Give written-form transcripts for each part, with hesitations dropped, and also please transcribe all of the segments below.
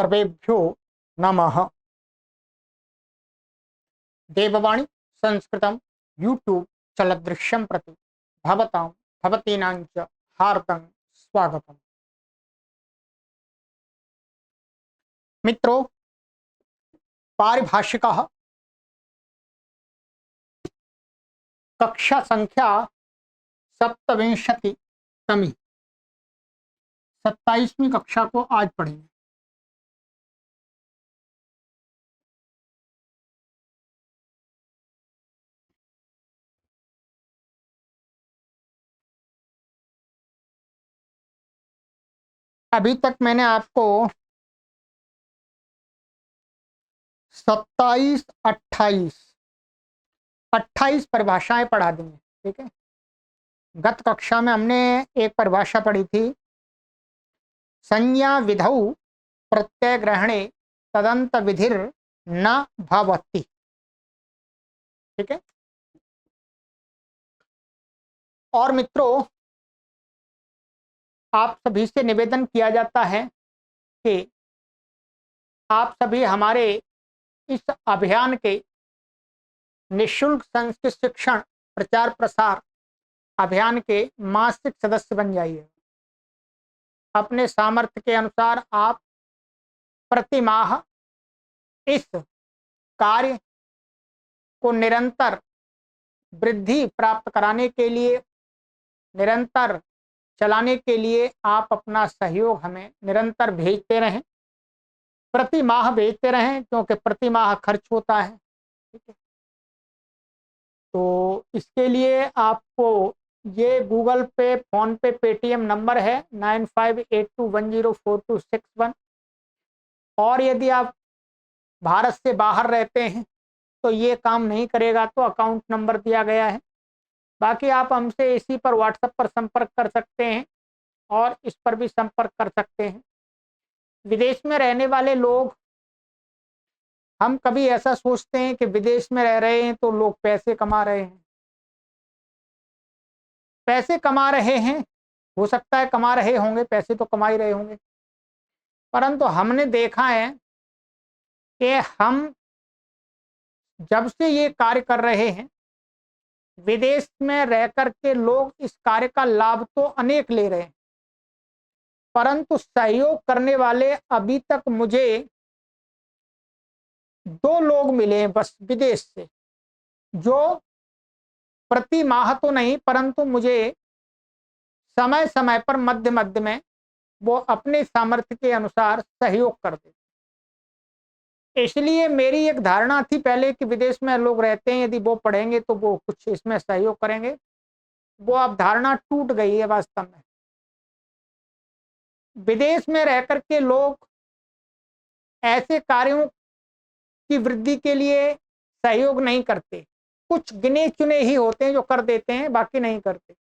सर्वेभ्यो नमः। देववाणी संस्कृतं यूट्यूब चलदृश्यं प्रति भवतां भवतीनां च हार्दं स्वागतम्। मित्रों, पारिभाषिकः कक्षा संख्या सप्तविंशतितमी 27वीं कक्षा को आज पढ़ेंगे। अभी तक मैंने आपको 27, 28 परिभाषाएं पढ़ा दी हैं। ठीक है, गत कक्षा में हमने एक परिभाषा पढ़ी थी, संज्ञा विधौ प्रत्यय ग्रहणे तदंत विधिर न भवति। ठीक है, और मित्रों, आप सभी से निवेदन किया जाता है कि आप सभी हमारे इस अभियान के निःशुल्क संस्कृत शिक्षण प्रचार प्रसार अभियान के मासिक सदस्य बन जाइए। अपने सामर्थ्य के अनुसार आप प्रति माह इस कार्य को निरंतर वृद्धि प्राप्त कराने के लिए, निरंतर चलाने के लिए आप अपना सहयोग हमें निरंतर भेजते रहें, प्रति माह भेजते रहें, क्योंकि प्रति माह खर्च होता है। ठीक है, तो इसके लिए आपको ये गूगल पे, फोन पे, पेटीएम नंबर है 9582104261। और यदि आप भारत से बाहर रहते हैं तो ये काम नहीं करेगा, तो अकाउंट नंबर दिया गया है। बाकी आप हमसे इसी पर व्हाट्सएप पर संपर्क कर सकते हैं और इस पर भी संपर्क कर सकते हैं। विदेश में रहने वाले लोग, हम कभी ऐसा सोचते हैं कि विदेश में रह रहे हैं तो लोग पैसे कमा रहे हैं। पैसे कमा रहे हैं, हो सकता है कमा रहे होंगे, पैसे तो कमा ही रहे होंगे, परंतु हमने देखा है कि हम जब से ये कार्य कर रहे हैं, विदेश में रह करके लोग इस कार्य का लाभ तो अनेक ले रहे हैं, परंतु सहयोग करने वाले अभी तक मुझे 2 लोग मिले हैं बस विदेश से, जो प्रति माह तो नहीं परंतु मुझे समय समय पर मध्य मध्य में वो अपने सामर्थ्य के अनुसार सहयोग कर देते। इसलिए मेरी एक धारणा थी पहले कि विदेश में लोग रहते हैं, यदि वो पढ़ेंगे तो वो कुछ इसमें सहयोग करेंगे। वो अब धारणा टूट गई है। वास्तव में विदेश में रह करके लोग ऐसे कार्यों की वृद्धि के लिए सहयोग नहीं करते। कुछ गिने चुने ही होते हैं जो कर देते हैं, बाकी नहीं करते।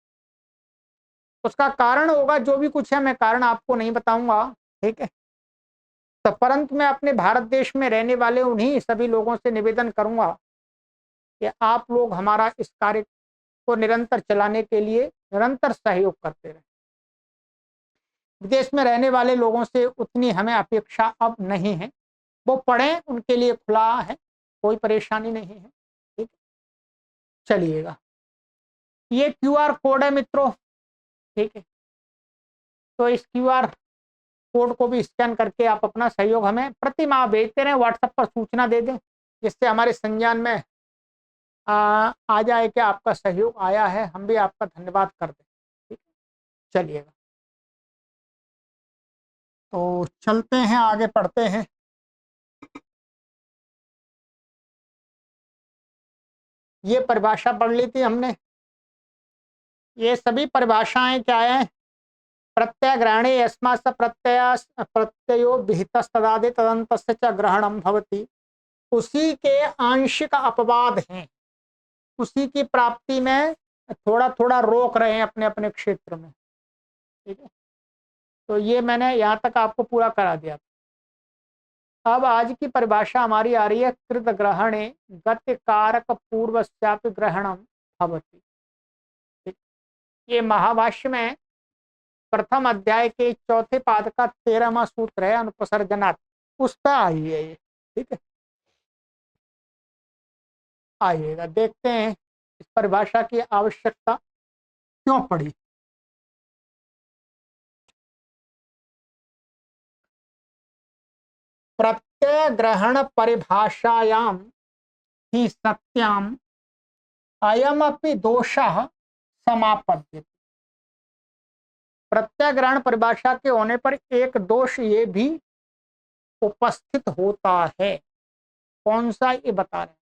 उसका कारण होगा, जो भी कुछ है मैं कारण आपको नहीं बताऊंगा। ठीक है, तो परंतु मैं अपने भारत देश में रहने वाले उन्हीं सभी लोगों से निवेदन करूंगा कि आप लोग हमारा इस कार्य को निरंतर चलाने के लिए निरंतर सहयोग करते रहें। विदेश में रहने वाले लोगों से उतनी हमें अपेक्षा अब नहीं है। वो पढ़ें, उनके लिए खुला है, कोई परेशानी नहीं है। ठीक, चलिएगा, ये क्यूआर कोड है मित्रों। ठीक है, तो इस क्यूआर कोड को भी स्कैन करके आप अपना सहयोग हमें प्रति माह भेजते रहें। व्हाट्सएप पर सूचना दे दें, जिससे हमारे संज्ञान में आ जाए कि आपका सहयोग आया है, हम भी आपका धन्यवाद कर दें। ठीक है, चलिएगा, तो चलते हैं आगे, पढ़ते हैं। ये परिभाषा पढ़ ली थी हमने। ये सभी परिभाषाएं क्या है? प्रत्यय ग्रहणे यस्मात् प्रत्ययो विहितस्तदादि तदन्तस्य च ग्रहणं भवति। उसी के आंशिक अपवाद हैं, उसी की प्राप्ति में थोड़ा थोड़ा रोक रहे हैं अपने अपने क्षेत्र में। ठीक है, तो ये मैंने यहाँ तक आपको पूरा करा दिया। अब आज की परिभाषा हमारी आ रही है, कृत ग्रहणे गति कारक पूर्वस्यापि ग्रहणम भवति। ये महाभाष्य में प्रथम अध्याय के चौथे पाद का 13वां सूत्र है, अनुपसर्जनात्। उस पर आई है ये। ठीक है, आइएगा देखते हैं इस परिभाषा की आवश्यकता क्यों पड़ी। प्रत्यय ग्रहण परिभाषायाम ही सत्याम अयमपि दोषः समापद्यते। प्रत्यय ग्रहण परिभाषा के होने पर एक दोष ये भी उपस्थित होता है। कौन सा, ये बता रहे हैं।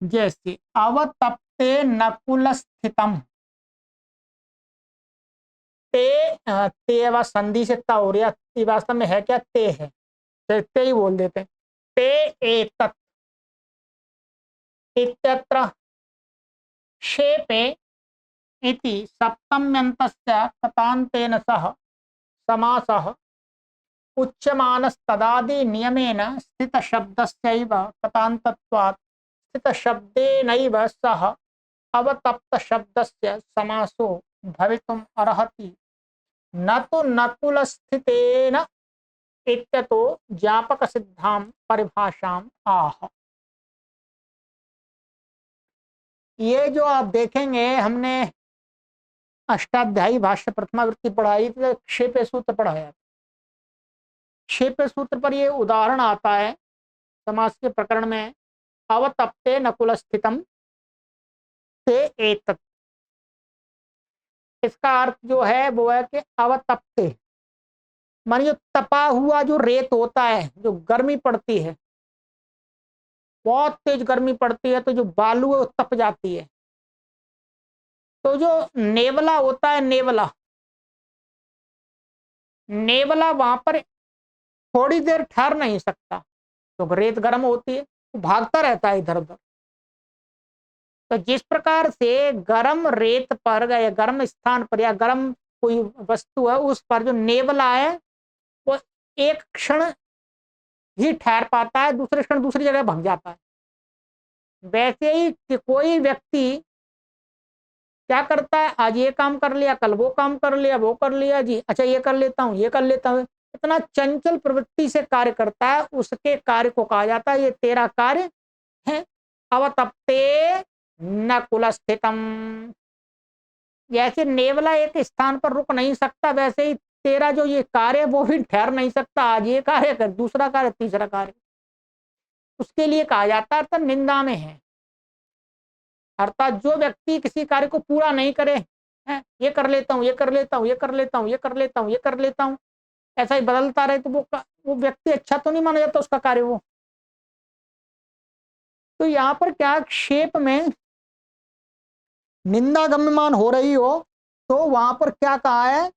जैसे अवतप्ते नकुल स्थितम, ते व संधि से ता हो रहा, ये वास्तव में है क्या, ते है, ते ही बोल देते हैं। ते एतत् इत्यत्र क्षेपे इति सप्तम्यन्तस्य कतान्तेन सह समासः उच्यमानस्तदादि नियमेन स्थितशब्दस्यैव कतान्तत्वात् स्थितशब्देनैव सह अवतप्तशब्दस्य समासो भवितुम् अर्हति, न तो नकुलस्थितेन इत्यतो ज्ञापक सिद्धां परिभाषाम आह। ये जो आप देखेंगे, हमने अष्टाध्यायी भाष्य प्रथमावृत्ति पढ़ाई तो क्षेप सूत्र पढ़ाया। क्षेप सूत्र पर ये उदाहरण आता है समास के प्रकरण में, अवतप्ते नकुल स्थितम ते एतत्। इसका अर्थ जो है वो है कि अवतप्ते माने जो तपा हुआ जो रेत होता है, जो गर्मी पड़ती है, बहुत तेज गर्मी पड़ती है तो जो बालू है वो तप जाती है। तो जो नेवला होता है, नेवला नेवला वहां पर थोड़ी देर ठहर नहीं सकता, तो रेत गर्म होती है तो भागता रहता है इधर उधर। तो जिस प्रकार से गर्म रेत पर या गर्म स्थान पर या गर्म कोई वस्तु है उस पर जो नेवला है वो एक क्षण ही ठहर पाता है, दूसरे क्षण दूसरी जगह भाग जाता है। वैसे ही कि कोई व्यक्ति क्या करता है, आज ये काम कर लिया, कल वो काम कर लिया, वो कर लिया जी, अच्छा ये कर लेता हूँ, ये कर लेता हूँ, इतना चंचल प्रवृत्ति से कार्य करता है, उसके कार्य को कहा जाता है ये तेरा कार्य है। अवतप्ते नकुल स्थितम, जैसे नेवला एक स्थान पर रुक नहीं सकता, वैसे ही तेरा जो ये कार्य वो भी ठहर नहीं सकता, आज ये कार्य कर दूसरा कार्य तीसरा कार्य, उसके लिए कहा जाता है, अर्थात निंदा में है। अर्थात जो व्यक्ति किसी कार्य को पूरा नहीं करे, है ये कर लेता हूँ, ये कर लेता हूँ, ये कर लेता हूँ, ये कर लेता हूँ, ये कर लेता हूँ, ऐसा ही बदलता रहे, तो वो व्यक्ति अच्छा तो नहीं माना जाता उसका कार्य वो। तो यहाँ पर क्या क्षेप में निंदा गम्यमान हो रही हो तो वहां पर क्या कहा है,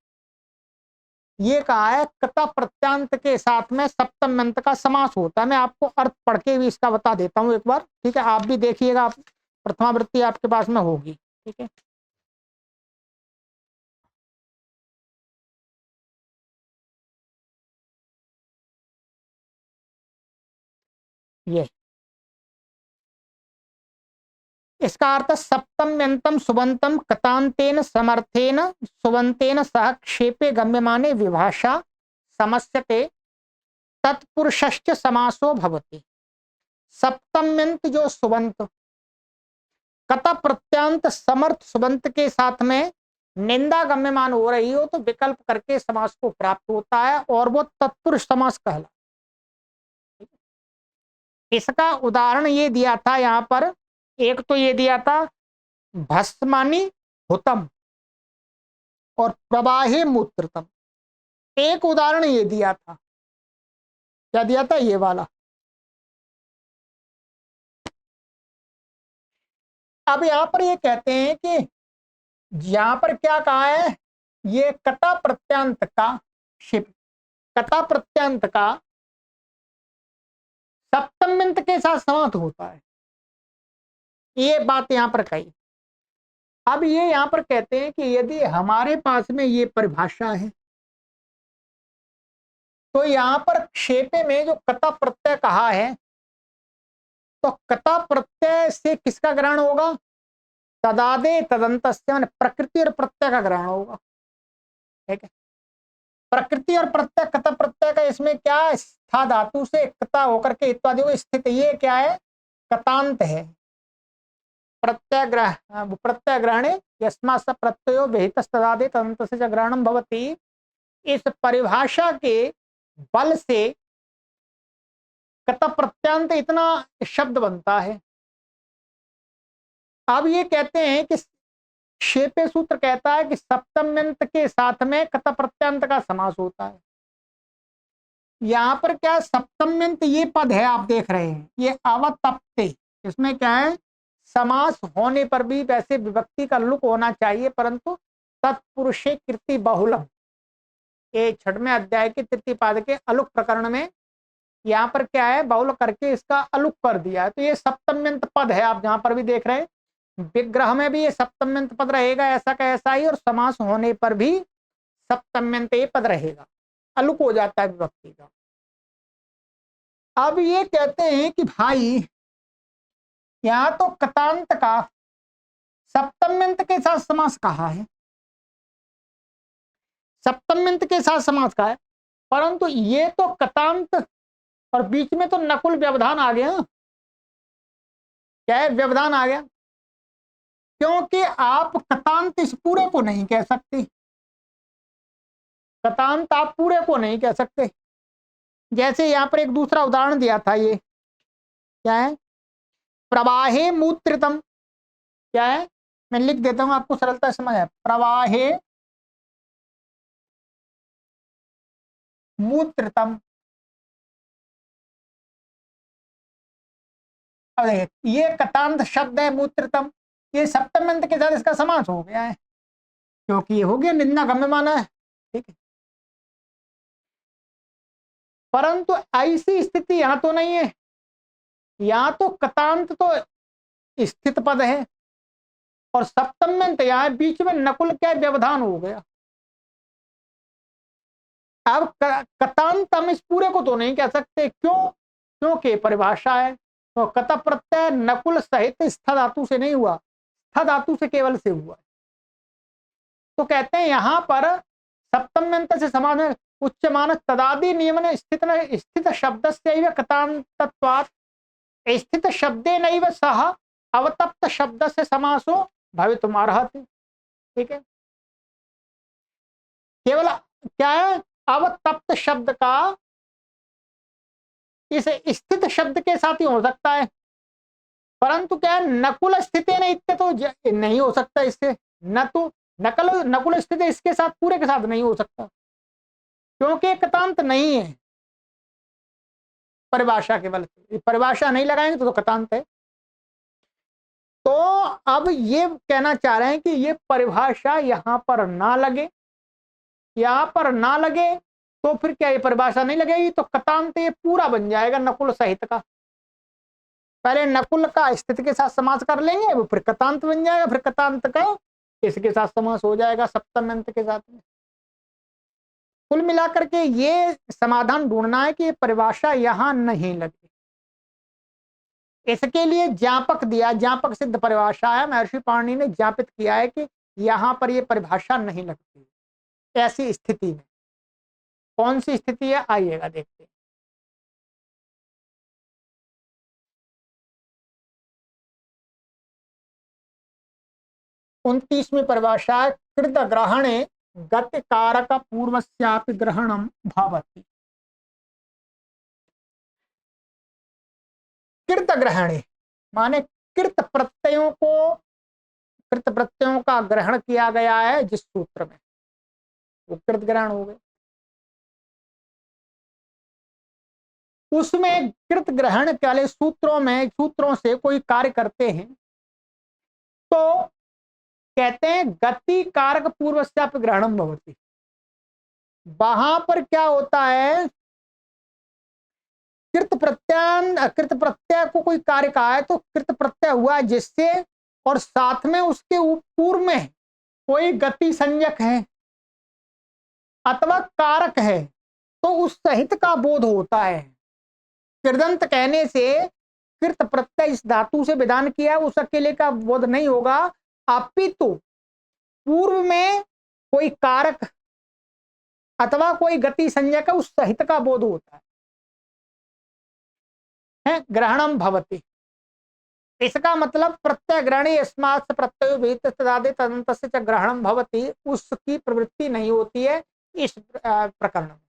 ये कहा है कता प्रत्यांत के साथ में सप्तम अंत का समास होता है। मैं आपको अर्थ पढ़ के भी इसका बता देता हूं एक बार, ठीक है, आप भी देखिएगा, आप प्रथमावृत्ति आपके पास में होगी, ठीक है। ये इसका अर्थ सप्तम्यंतम सुबंतम कतांतेन समर्थेन सुबंतेन सह क्षेपे गम्यमाने विभाषा समस्यते तत्पुरुषश्च समासो भवति। सप्तम्यंत जो सुबंत कता प्रत्यांत समर्थ सुबंत के साथ में निंदा गम्यमान हो रही हो तो विकल्प करके समास को प्राप्त होता है और वो तत्पुरुष समास कहला। इसका उदाहरण ये दिया था यहाँ पर, एक तो ये दिया था भस्मानी हुतम और प्रवाहे मूत्रतम। एक उदाहरण ये दिया था, क्या दिया था, ये वाला। अब यहां पर ये कहते हैं कि यहां पर क्या कहा है, ये कटा प्रत्यांत का शिप, कटा प्रत्यांत का सप्तम्यंत के साथ समाप्त होता है, ये बात यहां पर कही। अब ये यहां पर कहते हैं कि यदि हमारे पास में ये परिभाषा है तो यहां पर क्षेपे में जो कता प्रत्यय कहा है, तो कता प्रत्यय से किसका ग्रहण होगा, तदादे तदंत प्रकृति और प्रत्यय का ग्रहण होगा, ठीक है। प्रकृति और प्रत्यय, कत प्रत्यय का इसमें क्या, स्था धातु से कता होकर के इत्यादि को स्थित, ये क्या है, कतांत है। प्रत्यग्रहणे यस्मात् प्रत्ययो विहितस्तदादि तदन्तस्य च ग्रहणं भवति। इस परिभाषा के बल से कत प्रत्यांत इतना शब्द बनता है। अब ये कहते हैं कि शेपे सूत्र कहता है कि सप्तम्यंत के साथ में कत प्रत्यांत का समास होता है। यहां पर क्या, सप्तम्यंत ये पद है आप देख रहे हैं, ये अवतप्ते, इसमें क्या है, समास होने पर भी वैसे विभक्ति का लुक होना चाहिए, परंतु तत्पुरुषे कृति बहुलम, ये 6वें अध्याय के तृतीय पाद के अलुक प्रकरण में यहाँ पर क्या है, बहुल करके इसका अलुक कर दिया है। तो ये सप्तम्यंत पद है, आप जहां पर भी देख रहे हैं, विग्रह में भी ये सप्तम्यंत पद रहेगा ऐसा का ऐसा ही, और समास होने पर भी सप्तम्यंत ये पद रहेगा, अलुक हो जाता है विभक्ति का। अब ये कहते हैं कि भाई यहाँ तो कतांत का सप्तम्यंत के साथ समास कहा है, सप्तम्यंत के साथ समास कहा है, परंतु ये तो कतांत और बीच में तो नकुल व्यवधान आ गया। क्या है, व्यवधान आ गया, क्योंकि आप कतांत इस पूरे को नहीं कह सकते, कतांत आप पूरे को नहीं कह सकते। जैसे यहां पर एक दूसरा उदाहरण दिया था, ये क्या है, प्रवाहे मूत्रितम, क्या है, मैं लिख देता हूं आपको सरलता समझ है, प्रवाहे मूत्रितम। ये कतांत शब्द है मूत्रितम, ये सप्तम्यंत के साथ इसका समास हो गया है, क्योंकि ये हो गया निंदा गम्य माना है, ठीक है। परंतु ऐसी स्थिति यहां तो नहीं है, यहां तो कतांत तो स्थित पद है और सप्तम्यंत यहाँ बीच में नकुल क्या व्यवधान हो गया। अब कतांत हम इस पूरे को तो नहीं कह सकते, क्यों, क्योंकि परिभाषा है, तो कत प्रत्यय नकुल सहित स्थ धातु से नहीं हुआ, स्थ धातु से केवल से हुआ। तो कहते हैं यहां पर सप्तम्यंत से समान है, उच्चमान तदादि नियमन स्थित शब्द से कतांतत्वात्, स्थित शब्दे नैव सह अवतप्त शब्द से समासो भवितुमर्हति, ठीक है। केवल क्या है, अवतप्त शब्द का इस स्थित शब्द के साथ ही हो सकता है, परंतु क्या है, नकुल स्थिति नहीं, तो नहीं हो सकता इससे, न तो नकुल स्थिति इसके साथ पूरे के साथ नहीं हो सकता, क्योंकि कतांत नहीं है परिभाषा के बल से, परिभाषा नहीं लगाएंगे तो कतांत है। तो अब ये कहना चाह रहे हैं कि ये परिभाषा यहां पर ना लगे, यहां पर ना लगे तो फिर क्या, ये परिभाषा नहीं लगेगी तो कतांत ये पूरा बन जाएगा नकुल सहित का। पहले नकुल का स्थिति के साथ समास कर लेंगे, वो फिर कतांत बन जाएगा, फिर कतांत का इसके साथ समास हो जाएगा सप्तम्यंत के साथ में। कुल मिलाकर के ये समाधान ढूंढना है कि परिभाषा यहां नहीं लगी। इसके लिए ज्ञापक दिया, ज्ञापक सिद्ध परिभाषा है, महर्षि पाणिनि ने ज्ञापित किया है कि यहां पर यह परिभाषा नहीं लगती ऐसी स्थिति में। कौन सी स्थिति है, आइएगा देखते हैं। उनतीसवीं परिभाषा, कृत ग्रहणे गति कारक पूर्वस्यापि ग्रहणम भवति। कृत ग्रहणे माने कृत प्रत्ययों का ग्रहण किया गया है जिस सूत्र में, वो कृत ग्रहण हो गए। उसमें कृत ग्रहण वाले सूत्रों से कोई कार्य करते हैं तो कहते हैं गति कारक पूर्वस्याप ग्रहणम भवति। वहां पर क्या होता है, कृत प्रत्यय को कोई कार्य कहा है तो कृत प्रत्यय हुआ जिससे, और साथ में उसके पूर्व में कोई गति संज्ञक है अथवा कारक है तो उस सहित का बोध होता है। कृदंत कहने से कृत प्रत्यय इस धातु से विधान किया, उस अकेले का बोध नहीं होगा, अपितु पूर्व में कोई कारक अथवा कोई गति संज्ञा का उस सहित का बोध होता है ग्रहणम भवति। इसका मतलब प्रत्यय ग्रहणी अस्मात् प्रत्यय विहित तदादि तदंत से च ग्रहणम भवति, उसकी प्रवृत्ति नहीं होती है इस प्रकरण में।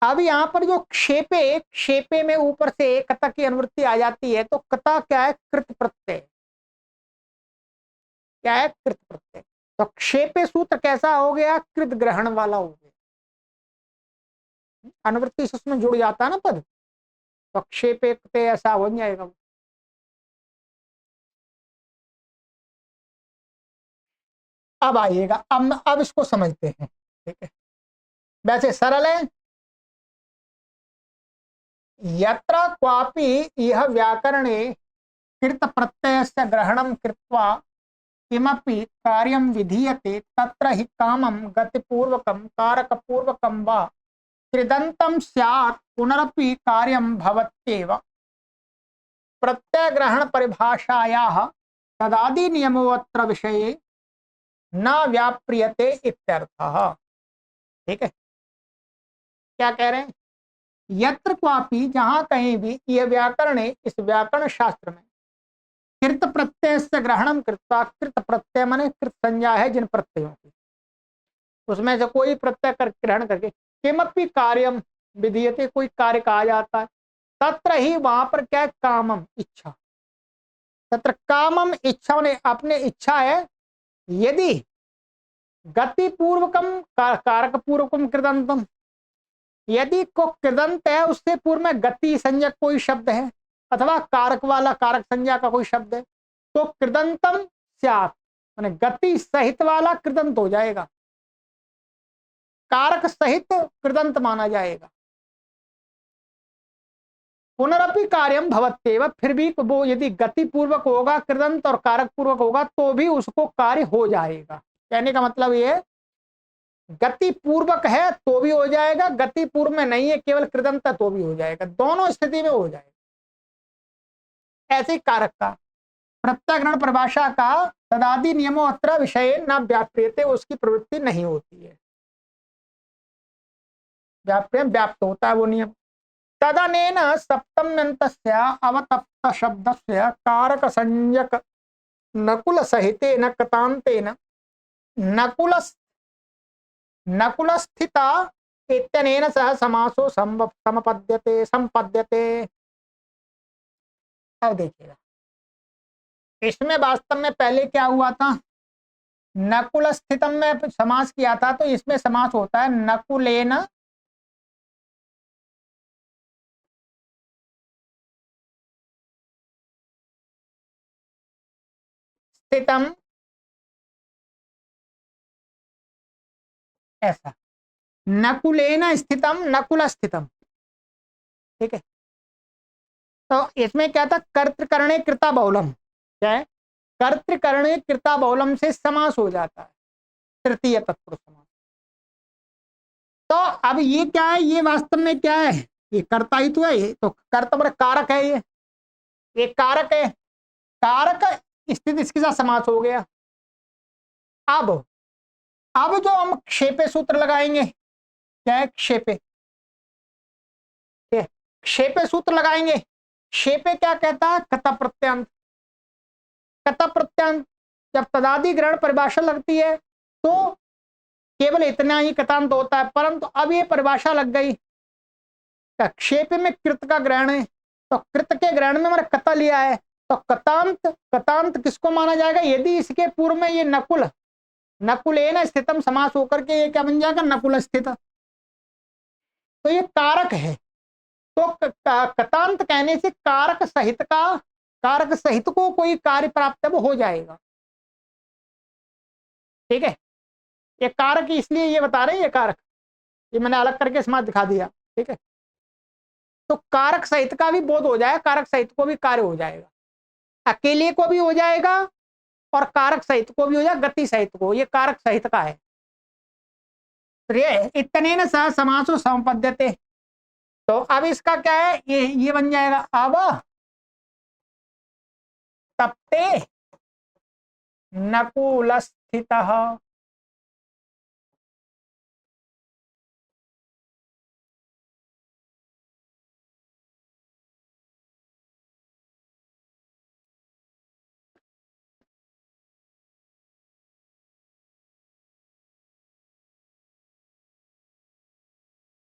अब यहाँ पर जो क्षेपे, क्षेपे में ऊपर से कता की अनुवृत्ति आ जाती है, तो कता क्या है? कृत प्रत्यय। क्या है? कृत प्रत्यय। तो क्षेपे सूत्र कैसा हो गया? कृत ग्रहण वाला हो गया। अनुवृत्ति से उसमें जुड़ जाता है ना पद, तो क्षेपे ऐसा हो जाएगा। अब आइएगा, अब इसको समझते हैं। ठीक है, वैसे सरल है। यत्र क्वापि यह व्याकरणे कृत प्रत्ययस्य ग्रहणं कृत्वा किमपि कार्यं विधीयते तत्र हि कामं गतिपूर्वकं कारकपूर्वकं वा कृदन्तं स्यात् पुनरपि कार्यं भवत्येव। प्रत्यय ग्रहण परिभाषायाः तदादि नियमोऽत्र विषये न व्याप्रियते इत्यर्थः। ठीक है, क्या कह रहे हैं? यत्र क्वापि, जहां कहीं भी, यह व्याकरण है, इस व्याकरण शास्त्र में कृत प्रत्यय से ग्रहणम कृत्वा, कृत प्रत्यय माने कृत संज्ञा है जिन प्रत्ययों की, उसमें से कोई प्रत्यय कर ग्रहण करके किमपि कार्यम विधीयते, कोई कार्य कहा जाता है, तत्र ही, वहां पर क्या है? कामम, इच्छा। तत्र कामम, इच्छा ने अपने इच्छा है। यदि गति पूर्वकम कारक पूर्वकम कृदंतम, यदि को कृदंत है उससे पूर्व में गति संज्ञक कोई शब्द है अथवा कारक वाला कारक संज्ञा का कोई शब्द है, तो कृदंतम स्यात्, माने गति सहित वाला कृदंत हो जाएगा, कारक सहित कृदंत माना जाएगा। पुनरपि कार्यम भवत्येव, फिर भी वो यदि गति पूर्वक होगा, कृदंत और कारक पूर्वक होगा, तो भी उसको कार्य हो जाएगा। कहने का मतलब ये, गति पूर्वक है तो भी हो जाएगा, गति पूर्व में नहीं है केवल कृदंत है तो भी हो जाएगा, दोनों स्थिति में हो जाएगा। ऐसे कारक का प्रत्यय ग्रहण परिभाषा का तदादि नियमों अत्र विषय न व्याप्रियते, उसकी प्रवृत्ति नहीं होती है। व्याप्त होता है वो नियम। तदनेन सप्तम्यन्तस्य अवतप्त शब्दस्य कारक संज्ञक नकुल सहितेन कतान्तेन नकुल नकुलस्थिता इत्यनेन सह समासो संपद्यते। अब देखिएगा, इसमें वास्तव में पहले क्या हुआ था? नकुल स्थितम में समास किया था, तो इसमें समास होता है नकुलेन स्थितम, ऐसा नकुलेन स्थितम, नकुल स्थितम। ठीक है, तो इसमें क्या था? कर्तृकरणे कृता बहुलम। क्या है? कर्तृकरणे कृता बहुलम से समास हो जाता है, तृतीय तत्पुरुष समास। तो अब ये क्या है? ये वास्तव में क्या है? ये कर्ता ही तो है, ये तो कर्ता मतलब कारक है, ये कारक है। कारक स्थिति इसके साथ समास हो गया। अब जो हम क्षेपे सूत्र लगाएंगे, क्या है? क्षेपे, क्षेपे सूत्र लगाएंगे। क्षेपे क्या कहता है? कता प्रत्यांत। कता प्रत्यांत, जब तदादि ग्रहण परिभाषा लगती है तो केवल इतना ही कतांत होता है, परंतु अब ये परिभाषा लग गई, क्षेप में कृत का ग्रहण है, तो कृत के ग्रहण में मैंने कता लिया है, तो कतांत, कतांत किसको माना जाएगा? यदि इसके पूर्व में ये नकुल, नकुलेन स्थितम समास होकर के ये क्या बन जाएगा? नकुल स्थित। तो ये कारक है, तो कतांत कहने से कारक सहित का, कारक सहित को कोई कार्य प्राप्त है वो हो जाएगा। ठीक है, ये कारक इसलिए ये बता रहे हैं, ये कारक ये मैंने अलग करके समाज दिखा दिया। ठीक है, तो कारक सहित का भी बोध हो जाएगा, कारक सहित को भी कार्य हो जाएगा, अकेले को भी हो जाएगा और कारक सहित को भी हो जाएगा, गति सहित को, ये कारक सहित का है। इतने सह समासो संपद्यते, तो अब इसका क्या है? ये बन जाएगा अब तप्ते नकुल स्थितः।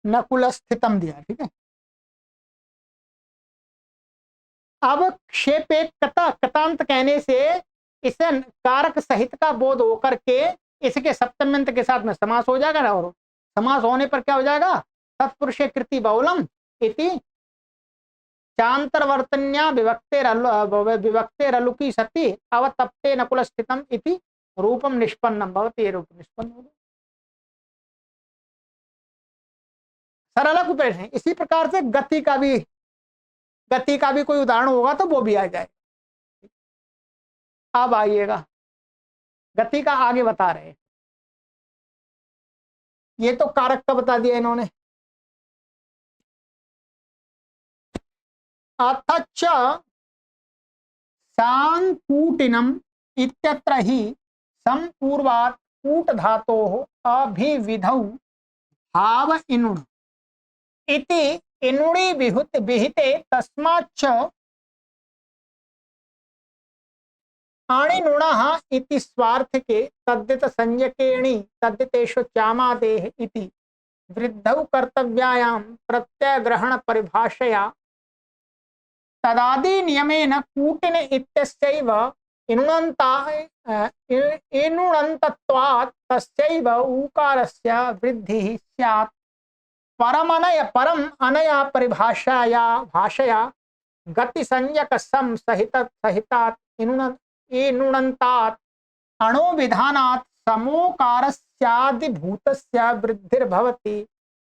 नकुल स्थितम दिया, ठीक है। अब क्षेपे कता, कतांत कहने से इसे कारक सहित का बोध होकर के इसके सप्तम्यंत के साथ में समास हो जाएगा ना, और समास होने पर क्या हो जाएगा, तत्पुरुषे कृति बहुलम इति चांतरवर्तन्या विभक्तेरलुकी सति अवतप्ते नकुल स्थितम इति रूपम निष्पन्नम भवति, ये रूप निष्पन्न होगा। सरल कुपेश है। इसी प्रकार से गति का भी कोई उदाहरण होगा तो वो भी आ जाए। अब आइएगा, गति का आगे बता रहे हैं। ये तो कारक का बता दिया इन्होंने। अथच सांकूटिनम इत्यत्र ही संपूर्वात् कूट धातोः अभिविधौ भाव इनुण इति इनुणि विहिते तस्माच्च आणिनुणः इति स्वार्थके तद्धित संज्ञकेणि तद्धितेषु चामादेः इति वृद्धौ कर्तव्यायां प्रत्ययग्रहण परिभाषया तदादि नियमेन कूटिन इत्यस्यैव इनुणन्तत्वात् तस्यैव ऊकारस्य वृद्धिः स्यात्। परम अनया परिभाषया भाषया गतिसंज्ञक सम सहितात् इनुणन्तात् अणुविधानात् समोकारस्यादिभूतस्य वृद्धिर्भवति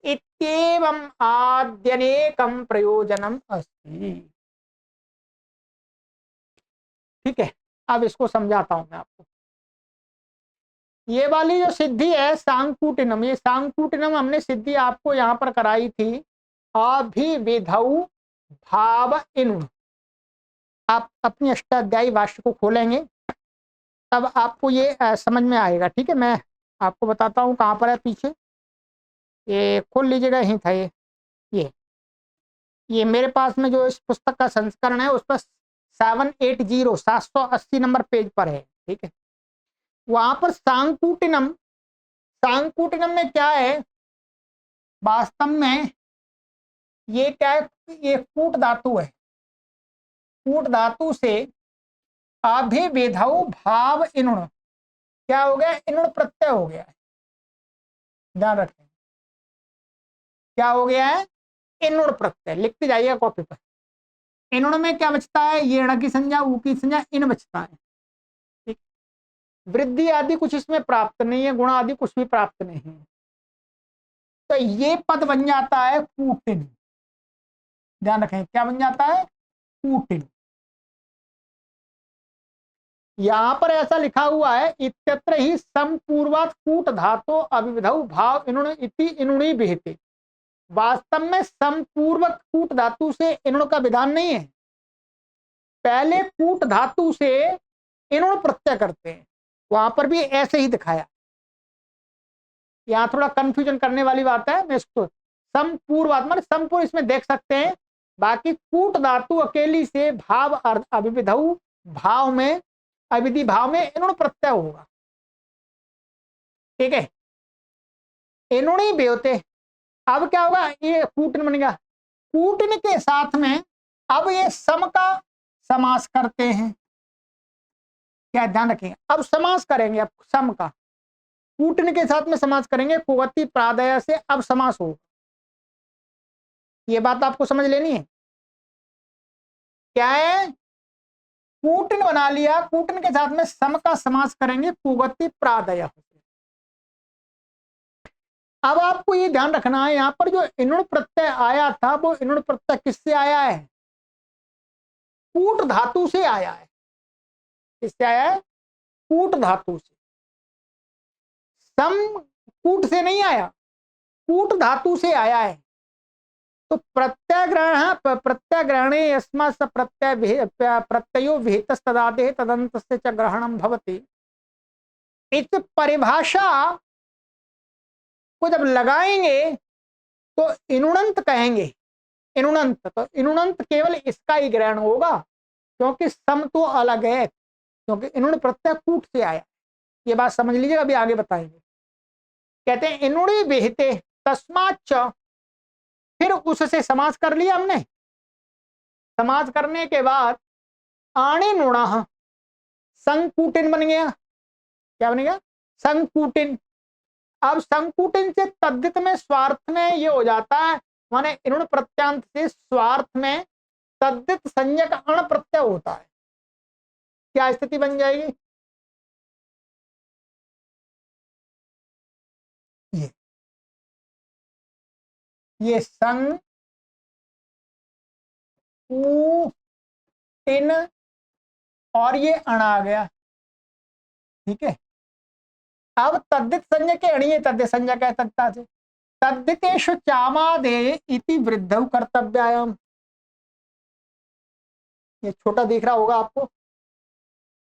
इत्येवम् आद्यनेकं प्रयोजनम् अस्ति। ठीक है, अब इसको समझाता हूं मैं आपको। ये वाली जो सिद्धि है सांकूटिनम, ये सांकूटिनम हमने सिद्धि आपको यहां पर कराई थी, अभिविधौ भाव इनुण। आप अपनी अष्टाध्यायी भाष्य को खोलेंगे तब आपको ये समझ में आएगा। ठीक है, मैं आपको बताता हूँ कहाँ पर है पीछे, ये खोल लीजिएगा, यहीं था ये मेरे पास में जो इस पुस्तक का संस्करण है उस पर 780 नंबर पेज पर है। ठीक है, वहां पर सांकूटिनम में क्या है, वास्तव में ये क्या है, ये कूट धातु है। कूट धातु से अभिविधौ भाव इनुण, क्या हो गया, इनुण प्रत्यय हो गया है। ध्यान रखें, क्या हो गया है, इनुण प्रत्यय। लिखते जाइएगा कॉपी पर। इनुण में क्या बचता है, ये ण की संज्ञा, ऊ की संज्ञा, इन बचता है। ठीक, वृद्धि आदि कुछ इसमें प्राप्त नहीं है, गुण आदि कुछ भी प्राप्त नहीं है, तो ये पद बन जाता है कूटिन। ध्यान रखें, क्या बन जाता है, कूटिन। यहां पर ऐसा लिखा हुआ है, इत्यत्र ही समपूर्वात् कूट धातो अविविधौ भाव इनुण इति इनुणी विहिते। वास्तव में समपूर्वक कूट धातु से इनुण का विधान नहीं है, पहले कूट धातु से इनुण प्रत्यय करते हैं। वहां पर भी ऐसे ही दिखाया। यहां थोड़ा कंफ्यूजन करने वाली बात है, मैं इसको समपूर्वात् मतलब संपूर्ण इसमें देख सकते हैं। बाकी कूट धातु अकेली से भाव अविविधौ भाव में, अविधि भाव में इनुण प्रत्यय होगा। ठीक है, इनुणी बेहोते। अब क्या होगा, ये कूटन बन गया। कूटन के साथ में अब ये सम का समास करते हैं। क्या ध्यान रखेंगे, अब समास करेंगे, अब सम का कूटन के साथ में समास करेंगे, कुवती प्रादय से अब समास होगा। ये बात आपको समझ लेनी है। क्या है, कूटन बना लिया, कूटन के साथ में सम का समास करेंगे, कुवती प्रादय। अब आपको ये ध्यान रखना है, यहां पर जो इनुण प्रत्यय आया था वो इनुण प्रत्यय किससे आया है, कूट धातु से आया है। किससे आया है, कूट धातु से। सम कूट से नहीं आया, कूट धातु से आया है। तो प्रत्यग्रहणे यस्मात् प्रत्ययो विहितस्तदादेः तदन्तस्य च ग्रहणं भवति। इस परिभाषा को जब लगाएंगे तो इनुणंत कहेंगे। इनुणंत, तो इनुणंत केवल इसका ही ग्रहण होगा, क्योंकि सम तो अलग है, क्योंकि इनुण प्रत्यय कूट से आया। ये बात समझ लीजिएगा, अभी आगे बताएंगे। कहते हैं इनुणी विहिते तस्माच्च फिर उससे समास कर लिया हमने। समास करने के बाद आणे नुणा संकूटिन बन गया। क्या बन गया? संकूटिन। अब संकूटिन से तद्धित में स्वार्थ में ये हो जाता है, माने इन्होंने प्रत्यांत से स्वार्थ में तद्धित संज्ञक अण प्रत्यय होता है। क्या स्थिति बन जाएगी? ये संकूटिन और ये अण आ गया। ठीक है, अब तद्धित संज्ञा के अणीय तद्धित संज्ञा कह सकता से तद्धितेषु चामादे इति वृद्धौ कर्तव्यायम। ये छोटा दिख रहा होगा आपको,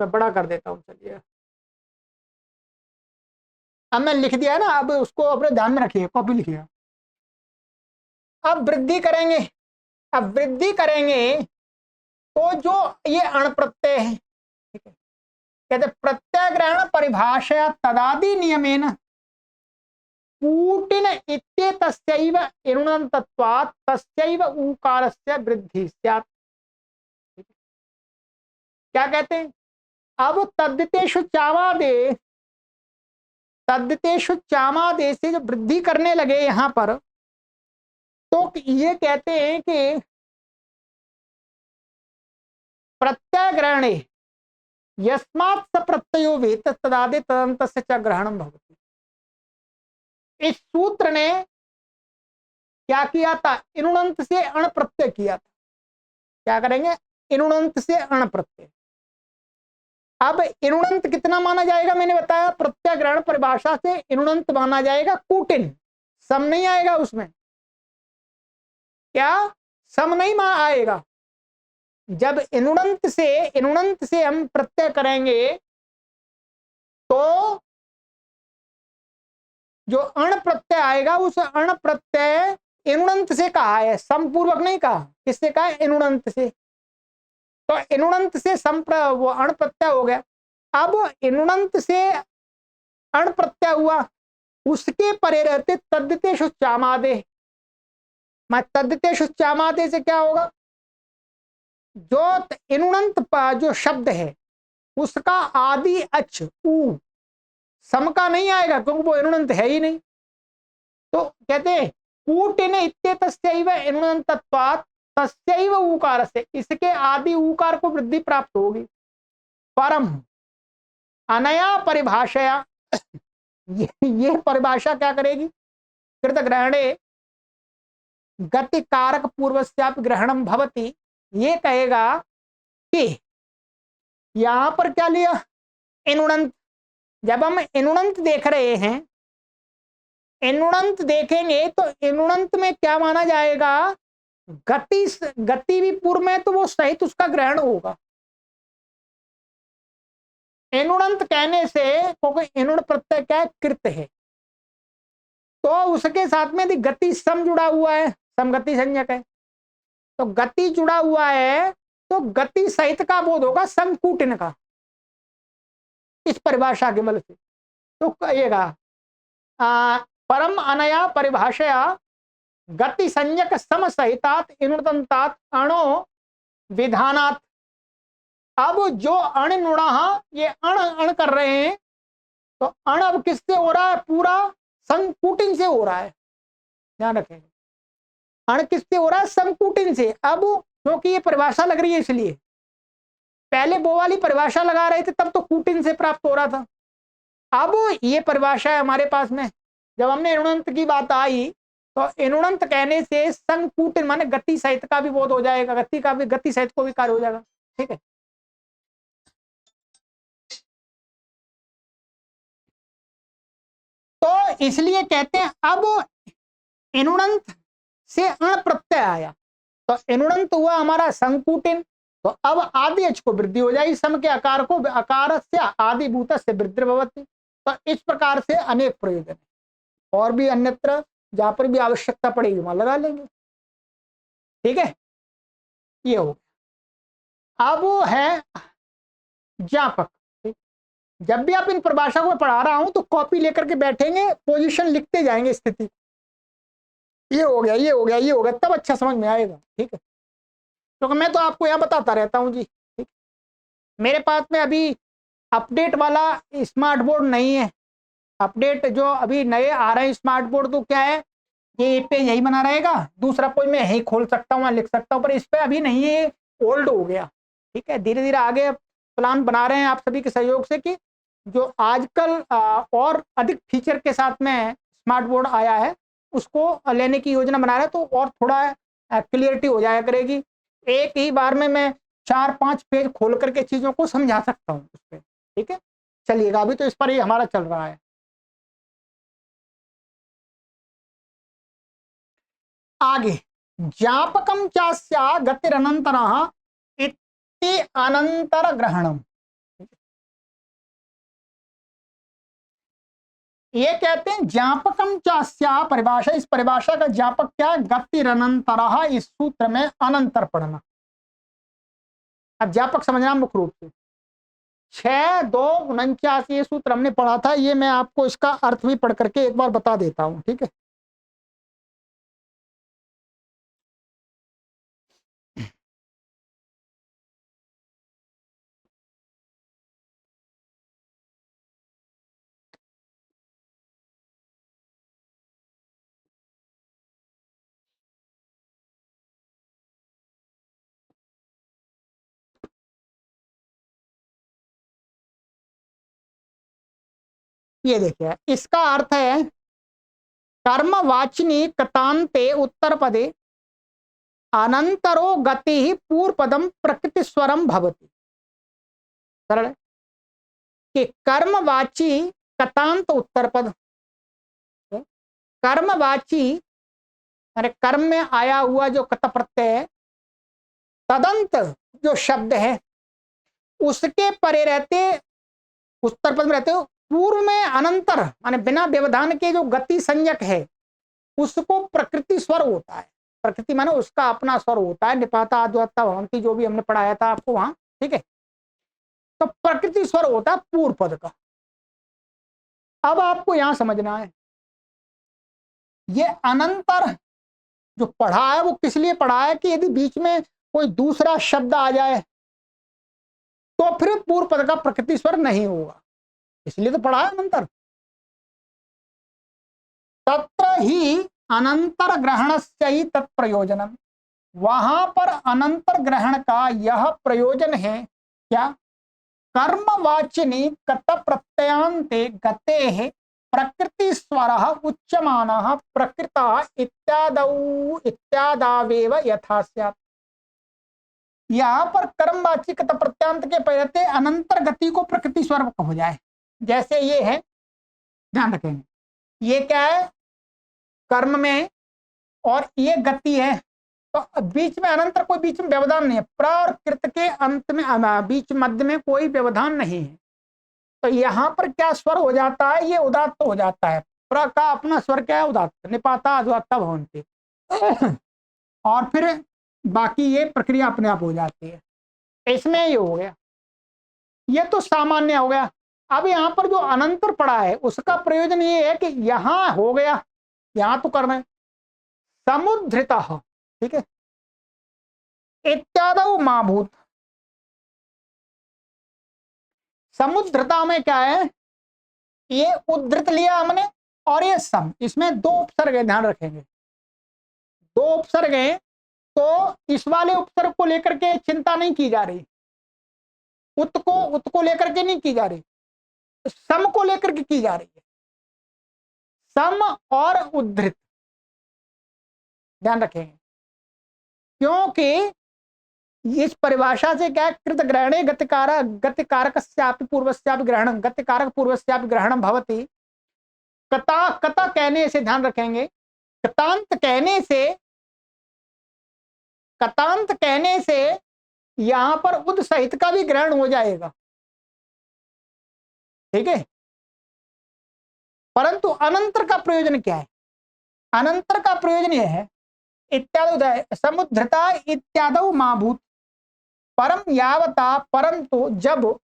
मैं बड़ा कर देता हूं। चलिए, अब मैं लिख दिया है ना, अब उसको अपने ध्यान में रखिए, कॉपी लिखिए। अब वृद्धि करेंगे, अब वृद्धि करेंगे तो जो ये अण प्रत्यय है, ठीक है, कहते प्रत्यय ग्रहण परिभाषा तदादि नियमेन कूटिन इत्येतस्यैव इणुनन्तत्वात् तस्यैव ऊकारस्य वृद्धि स्यात्। क्या कहते हैं? अब तद्धितेषु चामादे, तद्धितेषु चामादे से जो वृद्धि करने लगे यहां पर, तो ये कहते हैं कि प्रत्यय ग्रहणे यस्मात् स प्रत्ययो वेत तदादि तदन्तस्य च ग्रहणं भवति। इस सूत्र ने क्या किया था? इणुनंत से अण प्रत्यय किया था। क्या करेंगे? इणुनंत से अण प्रत्यय। अब इणुनंत कितना माना जाएगा? मैंने बताया प्रत्यय ग्रहण परिभाषा से इणुनंत माना जाएगा कूटिन। सम नहीं आएगा उसमें। क्या सम नहीं आएगा? जब इणुनंत से हम प्रत्यय करेंगे तो जो अण प्रत्यय आएगा, उस अण प्रत्यय इणुनंत से कहा है, समपूर्वक नहीं कहा। किससे कहा? इणुनंत से। तो इणुनंत से वो अण प्रत्यय हो गया। अब इणुनंत से अण प्रत्यय हुआ, उसके परे रहते तद्धितेषु चामादे। तद्धितेषु चामादे से क्या होगा? जो इणुनंत जो शब्द है उसका आदि अच ऊ सम का नहीं आएगा, क्योंकि वो इणुनंत है ही नहीं। तो कहते हैं कूटिन इत्येतस्यैव इणुनन्तत्वात् तस्यैव ऊकारस्य, इसके आदि ऊकार को वृद्धि प्राप्त होगी। परम अनया परिभाषया, ये परिभाषा क्या करेगी? कृत ग्रहणे गति कारक पूर्वस्यापि ग्रहणम भवति। ये कहेगा कि यहां पर क्या लिया? इणुनंत। जब हम इणुनंत देख रहे हैं, इणुनंत देखेंगे तो इणुनंत में क्या माना जाएगा? गति भी पूर्व में, तो वो सहित उसका ग्रहण होगा। इणुनंत कहने से, क्योंकि इणुन प्रत्यय क्या है? कृत है, तो उसके साथ में यदि गति सम जुड़ा हुआ है, समगति संज्ञक है, तो गति जुड़ा हुआ है तो गति सहित का बोध होगा संकूटिन का, इस परिभाषा के बल से। तो कहिएगा परम अनया परिभाषया गति संज्ञक सम सहितात इणुतंतात अणो विधानात्। अब जो अण नुणा, ये अण अण कर रहे हैं, तो अण अब किससे हो रहा है? पूरा संकूटिन से हो रहा है। ध्यान रखेंगे, अण किससे हो रहा है? संकूटिन से। अब क्योंकि ये परिभाषा लग रही है, इसलिए पहले वो वाली परिभाषा लगा रहे थे, तब तो कूटिन से प्राप्त हो रहा था। अब ये परिभाषा है हमारे पास में, जब हमने इणुनंत की बात आई तो इणुनंत कहने से संकूटिन माने गति सहित का भी बोध हो जाएगा, गति सहित को भी कार्य हो जाएगा। ठीक है, तो इसलिए कहते हैं अब इणुनंत से अण प्रत्यय आया, तो इणुनंत हुआ हमारा संकूटिन, तो अब आदि अच को वृद्धि हो जाएगी। सम के आकार को आकार से आदि भूत से वृद्धि भवति। तो इस प्रकार से अनेक प्रयोजन है, और भी अन्यत्र जहां पर भी आवश्यकता पड़ेगी वहां लगा लेंगे। ठीक है, ये हो गया। अब वो है ज्ञापक। जब भी आप इन परिभाषा को पढ़ा रहा हूं तो कॉपी लेकर के बैठेंगे, पोजीशन लिखते जाएंगे स्थिति। ये हो गया, ये हो गया, ये हो गया, तब अच्छा समझ में आएगा। ठीक है, क्योंकि मैं तो आपको यहाँ बताता रहता हूँ जी। ठीक, मेरे पास में अभी अपडेट वाला स्मार्ट बोर्ड नहीं है। अपडेट जो अभी नए आ रहे हैं स्मार्ट बोर्ड, तो क्या है, ये पे यही बना रहेगा, दूसरा कोई मैं यही खोल सकता हूँ, लिख सकता हूँ, पर इस पे अभी नहीं है, ओल्ड हो गया। ठीक है, धीरे धीरे आगे प्लान बना रहे हैं आप सभी के सहयोग से कि जो आजकल और अधिक फीचर के साथ में स्मार्ट बोर्ड आया है उसको लेने की योजना बना रहे हैं, तो और थोड़ा क्लियरिटी हो जाया करेगी। एक ही बार में मैं 4-5 पेज खोल करके चीजों को समझा सकता हूँ उस पर। ठीक है, चलिएगा, अभी तो इस पर ही हमारा चल रहा है। आगे, ज्ञापकम चास्या गतिरनंतरः इति अनंतर ग्रहणम। ये कहते हैं ज्ञापकम चास्या परिभाषा, इस परिभाषा का ज्ञापक क्या है, गतिरनंतरः, इस सूत्र में अनंतर पढ़ना। अब ज्ञापक समझना मुख्य रूप से 6-2-49 ये सूत्र हमने पढ़ा था, ये मैं आपको इसका अर्थ भी पढ़ करके एक बार बता देता हूं। ठीक है, ये देखिए, इसका अर्थ है कर्मवाचिनी कतान्ते उत्तर पदे अनंतरो गति पूर्व पदम प्रकृति स्वरम भवति। सरल है कि कर्मवाची कतांत उत्तर पद, कर्मवाची अरे कर्म में आया हुआ जो कत प्रत्यय है, तदंत जो शब्द है उसके परे रहते, उत्तर पद में रहते हो, पूर्व में अनंतर माने बिना व्यवधान के जो गति संज्ञक है उसको प्रकृति स्वर होता है। प्रकृति माने उसका अपना स्वर होता है, निपाता अद्वत्ता भवंती, जो भी हमने पढ़ाया था आपको वहां। ठीक है, तो प्रकृति स्वर होता है पूर्व पद का। अब आपको यहां समझना है ये अनंतर जो पढ़ा है वो किस लिए पढ़ा है, कि यदि बीच में कोई दूसरा शब्द आ जाए तो फिर पूर्व पद का प्रकृति स्वर नहीं होगा, इसलिए तो पढ़ा है अनंतर। तत्र ही अनंतर ग्रहण से ही तत्प्रयोजनम, वहां पर अनंतर ग्रहण का यह प्रयोजन है। क्या, कर्मवाचिनी कत प्रत्ययांते गते है प्रकृति स्वर उच्यमान प्रकृता इत्यादौ इत्यादावेव यथा स्यात्। यहां पर कर्मवाची कत प्रत्यांत के पहले अनंतर गति को प्रकृति स्वर हो जाए, जैसे ये है, ध्यान रखेंगे, ये क्या है कर्म में और ये गति है, तो बीच में अनंतर कोई बीच में व्यवधान नहीं है, प्र और कृत के अंत में बीच मध्य में कोई व्यवधान नहीं है, तो यहां पर क्या स्वर हो जाता है, ये उदात्त हो जाता है। प्र का अपना स्वर क्या है, उदात्त, निपाता अद्वत्ता भवन्ति, और फिर बाकी ये प्रक्रिया अपने आप हो जाती है। इसमें ये हो गया, ये तो सामान्य हो गया। अब यहाँ पर जो अनंतर पड़ा है उसका प्रयोजन ये है कि यहां हो गया, यहां तो करना है समुद्धृत, ठीक है, इत्यादि माभूत। समुद्धृता में क्या है, ये उद्धृत लिया हमने और ये सम, इसमें 2 उपसर्ग है, ध्यान रखेंगे 2 उपसर्ग है, तो इस वाले उपसर्ग को लेकर के चिंता नहीं की जा रही, उत को लेकर के नहीं की जा रही, सम को लेकर के की जा रही है, सम और उद्धृत, ध्यान रखेंगे, क्योंकि इस परिभाषा से क्या, कृत ग्रहणे गतिकारक पूर्वस्यापि ग्रहणम, गतिकारक पूर्वस्यापि ग्रहणम भवति। कता कता कहने से, ध्यान रखेंगे, कतांत कहने से, कतांत कहने से यहां पर उद सहित का भी ग्रहण हो जाएगा। ठीक है, परंतु अनंतर का प्रयोजन क्या है, अनंतर का प्रयोजन यह है इत्यादि समुद्धृता इत्यादि माभूत, परम यावता, परंतु जब,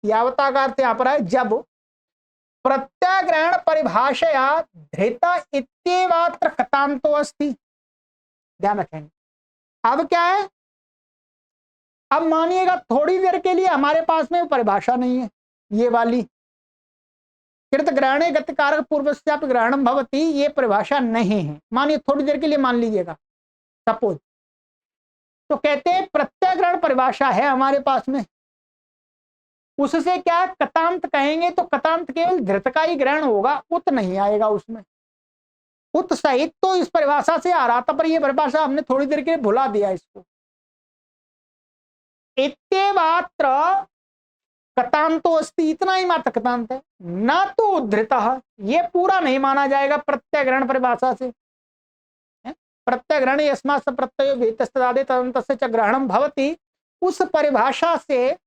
यावता का अर्थ यहां पर है जब, प्रत्यग्रहण परिभाषया धृत इत्येवात्र कतांतो अस्ति। ध्यान रखेंगे। अब क्या है, अब मानिएगा थोड़ी देर के लिए हमारे पास में परिभाषा नहीं है, ये वाली कृत ग्रहणे गति कारक पूर्वस्यापि ग्रहणम भवति, ये परिभाषा नहीं है। मानिए थोड़ी देर के लिए मान लीजिएगा, सपोज, तो कहते हैं प्रत्यग्रहण परिभाषा है हमारे पास में, उससे क्या कतांत कहेंगे तो कतांत केवल धृत का ही ग्रहण होगा, उत नहीं आएगा उसमें। उत सहित तो इस परिभाषा से आ रहा था, पर यह परिभाषा हमने थोड़ी देर के लिए भुला दिया इसको। इत्येवात्र कतांतो अस्ति, इतना ही मात्र कतांत है, ना तो उद्धृतः, ये पूरा नहीं माना जाएगा प्रत्यग्रहण परिभाषा से। प्रत्यग्रहण यस्मात् प्रत्ययो वेतस्तदादे तदन्तस्य च ग्रहणम भवति, उस परिभाषा से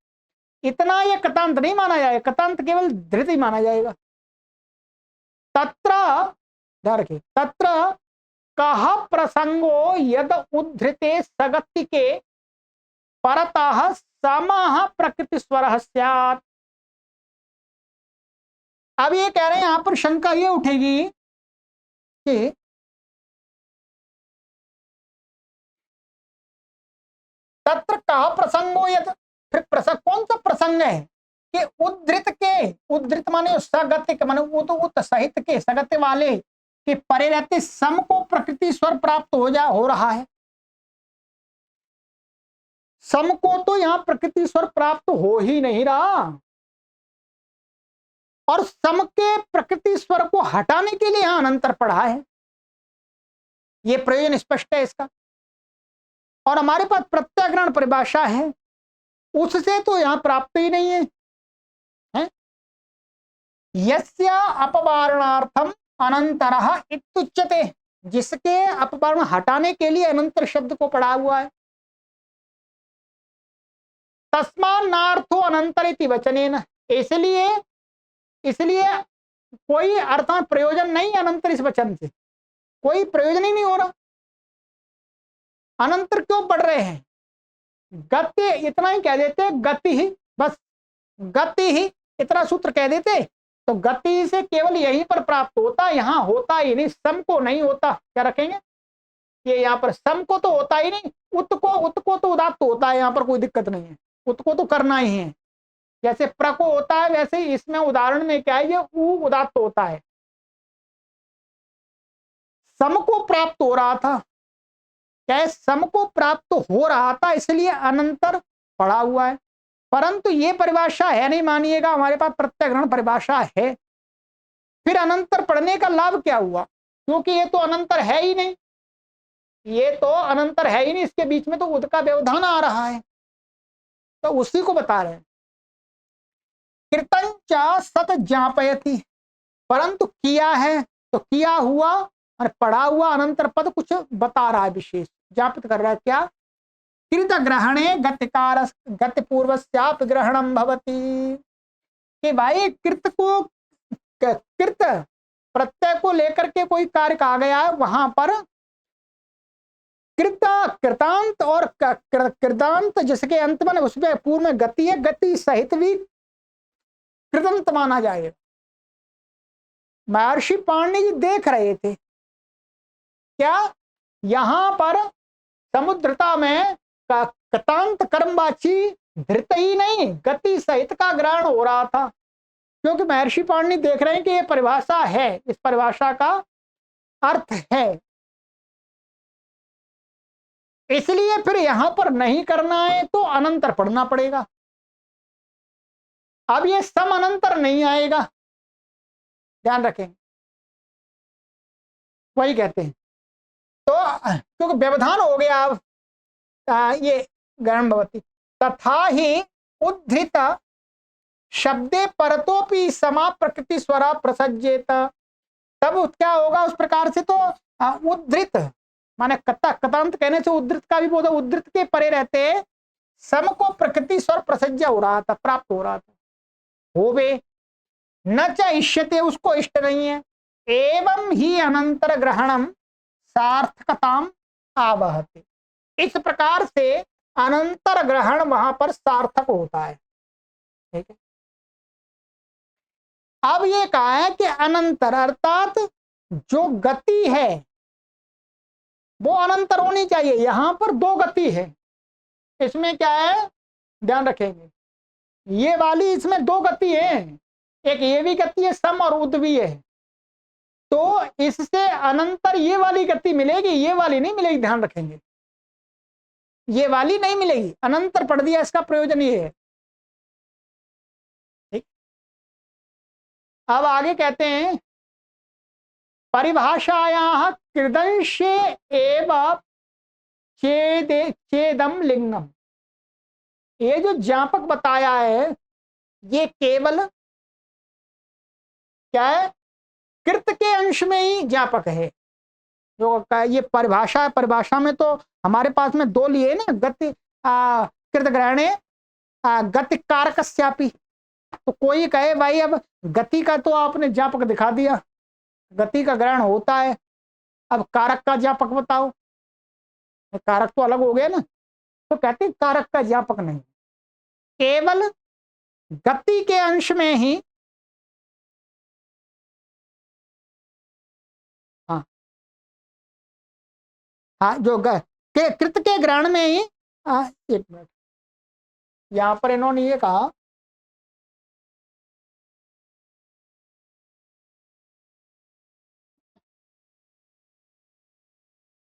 इतना ये कतांत नहीं माना जाएगा, कतांत केवल धृत ही माना जाएगा। तत्र कह प्रसंगो यद उद्धृते सगति के परतः समः प्रकृति स्वरः स्यात्। अब ये कह रहे हैं यहां पर शंका ये उठेगी कि तत्र कह प्रसंगो यद, फिर प्रसंग कौन सा प्रसंग है कि उद्धृत के, उद्धृत माने सगत्य के, माने वो तो उत सहित के, सगत्य वाले के परे रहते सम को प्रकृति स्वर प्राप्त हो रहा है। सम को तो यहां प्रकृति स्वर प्राप्त हो ही नहीं रहा, और सम के प्रकृति स्वर को हटाने के लिए यहां अनंतर पढ़ा है, यह प्रयोजन स्पष्ट है इसका। और हमारे पास प्रत्यग्रहण परिभाषा है, उससे तो यहां प्राप्त ही नहीं है, यस्य अपवारणार्थम अनंतरः इत्युच्यते, जिसके अपवारण हटाने के लिए अनंतर शब्द को पढ़ा हुआ है। तस्मान्नार्थो अनंतर इति वचनेन, इसलिए कोई अर्थ प्रयोजन नहीं अनंतर, इस वचन से कोई प्रयोजन ही नहीं हो रहा। अनंतर क्यों पढ़ रहे हैं, गति इतना ही कह देते, गति ही, बस गति ही इतना सूत्र कह देते तो गति से केवल यहीं पर प्राप्त होता, यहां होता ही नहीं, सम को नहीं होता। क्या रखेंगे, ये यहां पर सम को तो होता ही नहीं, उत को तो उदात्त होता है, यहां पर कोई दिक्कत नहीं है, उत को तो करना ही है। जैसे प्र को होता है वैसे ही इसमें उदाहरण में क्या है, ये उ उदात्त होता है। सम को प्राप्त हो रहा था, क्या सम को प्राप्त हो रहा था, इसलिए अनंतर पढ़ा हुआ है। परंतु ये परिभाषा है नहीं, मानिएगा हमारे पास प्रत्यग्रहण परिभाषा है, फिर अनंतर पढ़ने का लाभ क्या हुआ, क्योंकि ये तो अनंतर है ही नहीं, ये तो अनंतर है ही नहीं, इसके बीच में तो उद का व्यवधान आ रहा है, तो उसी को बता रहे हैं। कृतंचा सत ज्ञापयति, परंतु किया है तो किया हुआ और पढ़ा हुआ अनंतर पद कुछ बता रहा है, विशेष ज्ञापित कर रहा है। क्या, कृत ग्रहणे गतिकार गति पूर्वस्यापि ग्रहणम भवति, कि भाई कृत प्रत्यय को लेकर के कोई कार्य कहा गया है, वहां पर कृतांत और कृतांत जिसके अंत में उसमें पूर्व में गति है, गति सहित भी कृतंत माना जाएगा। महर्षि पाणिनि जी देख रहे थे क्या, यहां पर समुद्रता में कृतांत कर्मवाची धृत ही नहीं, गति सहित का ग्रहण हो रहा था, क्योंकि महर्षि पाणिनि देख रहे हैं कि यह परिभाषा है, इस परिभाषा का अर्थ है, इसलिए फिर यहां पर नहीं करना है तो अनंतर पढ़ना पड़ेगा। अब ये सम अनंतर नहीं आएगा, ध्यान रखें, वही कहते हैं। तो क्योंकि व्यवधान हो गया, अब ये ग्रहण भवति, तथा ही उद्धृत शब्दे परतोपि समा प्रकृति स्वरा प्रसज्जेत, तब क्या होगा उस प्रकार से, तो उद्धृत माने कतांत कहने से उद्धृत का भी बोध, उद्धृत के परे रहते सम को प्रकृति स्वर प्रसज्जा हो रहा था, प्राप्त हो रहा था, होवे न च इष्यते, उसको इष्ट नहीं है, एवं ही अनंतर ग्रहणम सार्थकताम आवहते, इस प्रकार से अनंतर ग्रहण वहां पर सार्थक होता है। ठीक है, अब ये कहा है कि अनंतर अर्थात जो गति है वो अनंतर होनी चाहिए। यहां पर दो गति है, इसमें क्या है ध्यान रखेंगे, ये वाली इसमें दो गति है, एक ये भी गति है सम और उद भी है, तो इससे अनंतर ये वाली गति मिलेगी, ये वाली नहीं मिलेगी, ध्यान रखेंगे ये वाली नहीं मिलेगी, अनंतर पढ़ दिया, इसका प्रयोजन ये है। ठीक, अब आगे कहते हैं परिभाषायाः कृदंशे एव चेदम लिंगम। ये जो ज्ञापक बताया है ये केवल क्या है, कृत के अंश में ही ज्ञापक है। जो ये परिभाषा है, परिभाषा में तो हमारे पास में दो लिए ना, गति कृत ग्रहणे गति कारकस्यापि। तो कोई कहे भाई अब गति का तो आपने ज्ञापक दिखा दिया, गति का ग्रहण होता है, अब कारक का ज्ञापक बताओ, कारक तो अलग हो गया ना। तो कहते कारक का ज्ञापक नहीं, केवल गति के अंश में ही, हाँ हाँ जो कृत के ग्रहण में ही, एक मिनट, यहां पर इन्होंने ये कहा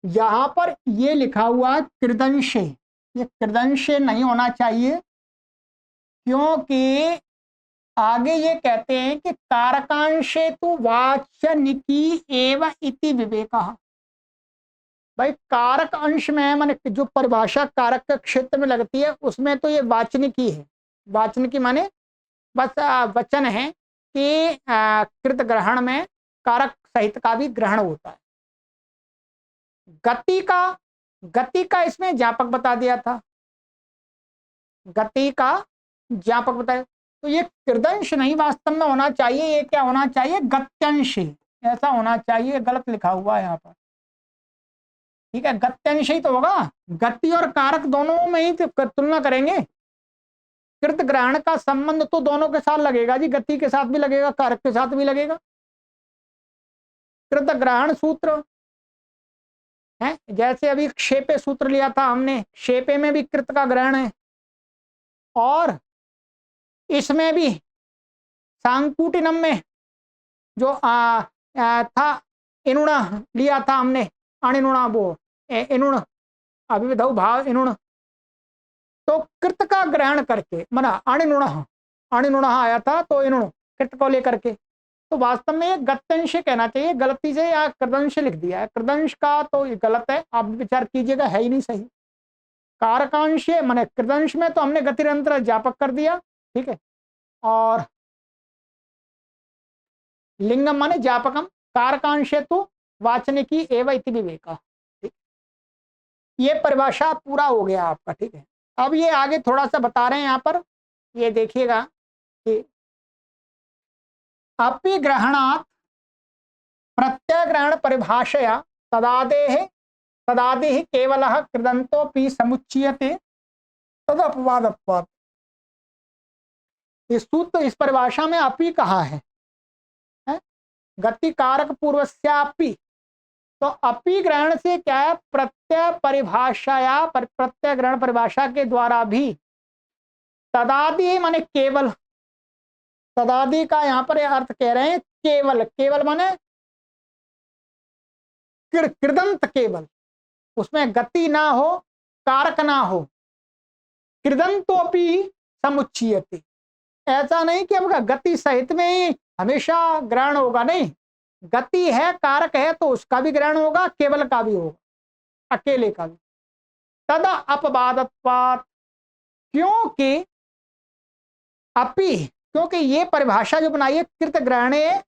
यहां पर ये लिखा हुआ कृदंशे, ये कृदंशे नहीं होना चाहिए, क्योंकि आगे ये कहते हैं कि कारकांशे तो वाचनिकी एव इति विवेकः। भाई कारक अंश में माने जो परिभाषा कारक के क्षेत्र में लगती है उसमें तो ये वाचनिकी है, वाचनिकी माने बस वचन है कि कृत ग्रहण में कारक सहित का भी ग्रहण होता है। गति का इसमें ज्ञापक बता दिया था, गति का ज्ञापक बताया, तो ये कृदंश नहीं वास्तव में होना चाहिए, ये क्या होना चाहिए गत्यंश, ऐसा होना चाहिए, गलत लिखा हुआ है यहाँ पर। ठीक है, गत्यंश ही तो होगा, गति और कारक दोनों में ही तुलना करेंगे, कृत ग्रहण का संबंध तो दोनों के साथ लगेगा जी, गति के साथ भी लगेगा कारक के साथ भी लगेगा। कृत ग्रहण सूत्र है, जैसे अभी क्षेपे सूत्र लिया था हमने, क्षेपे में भी कृत का ग्रहण है, और इसमें भी सांकुटिनम में जो था इनुण लिया था हमने, अणिनुणा वो इनुण अभिविधौ भाव इनुण, तो कृत का ग्रहण करके मना अणिनुण आया था, तो इनुण कृत को लेकर के, तो वास्तव में ये गत्यंश कहना चाहिए, गलती से या कृदंश लिख दिया है, कृदंश का तो ये गलत है, आप विचार कीजिएगा, है ही नहीं सही। कारकांश माने कृदंश में तो हमने गतिरंतर ज्ञापक कर दिया, ठीक है, और लिंगम माने ज्ञापकम, कारकांशे तो वाचनिकी एवं इति विवेका। ये परिभाषा पूरा हो गया आपका, ठीक है। अब ये आगे थोड़ा सा बता रहे हैं यहाँ पर, ये देखिएगा कि अपि ग्रहणात् प्रत्यय ग्रहण परिभाषया तदादेः केवलः कृदंतोपि समुच्यते तद अपवादत्वात्। इस सूत्र इस परिभाषा में अपि कहा है, गति कारक पूर्वस्यापि, तो अपि ग्रहण से क्या है, प्रत्यय परिभाषा या प्रत्यय ग्रहण परिभाषा के द्वारा भी तदादि माने केवल, तदादि का यहां पर अर्थ कह रहे हैं केवल, केवल माने कृदंत, केवल उसमें गति ना हो कारक ना हो, कृदंतोपि समुच्चयते, ऐसा नहीं कि अब गति सहित में ही हमेशा ग्रहण होगा, नहीं, गति है कारक है तो उसका भी ग्रहण होगा, केवल का भी होगा, अकेले का भी। तद अपवादत्वात्, क्योंकि अपि, क्योंकि ये परिभाषा जो बनाई है कृत ग्रहणे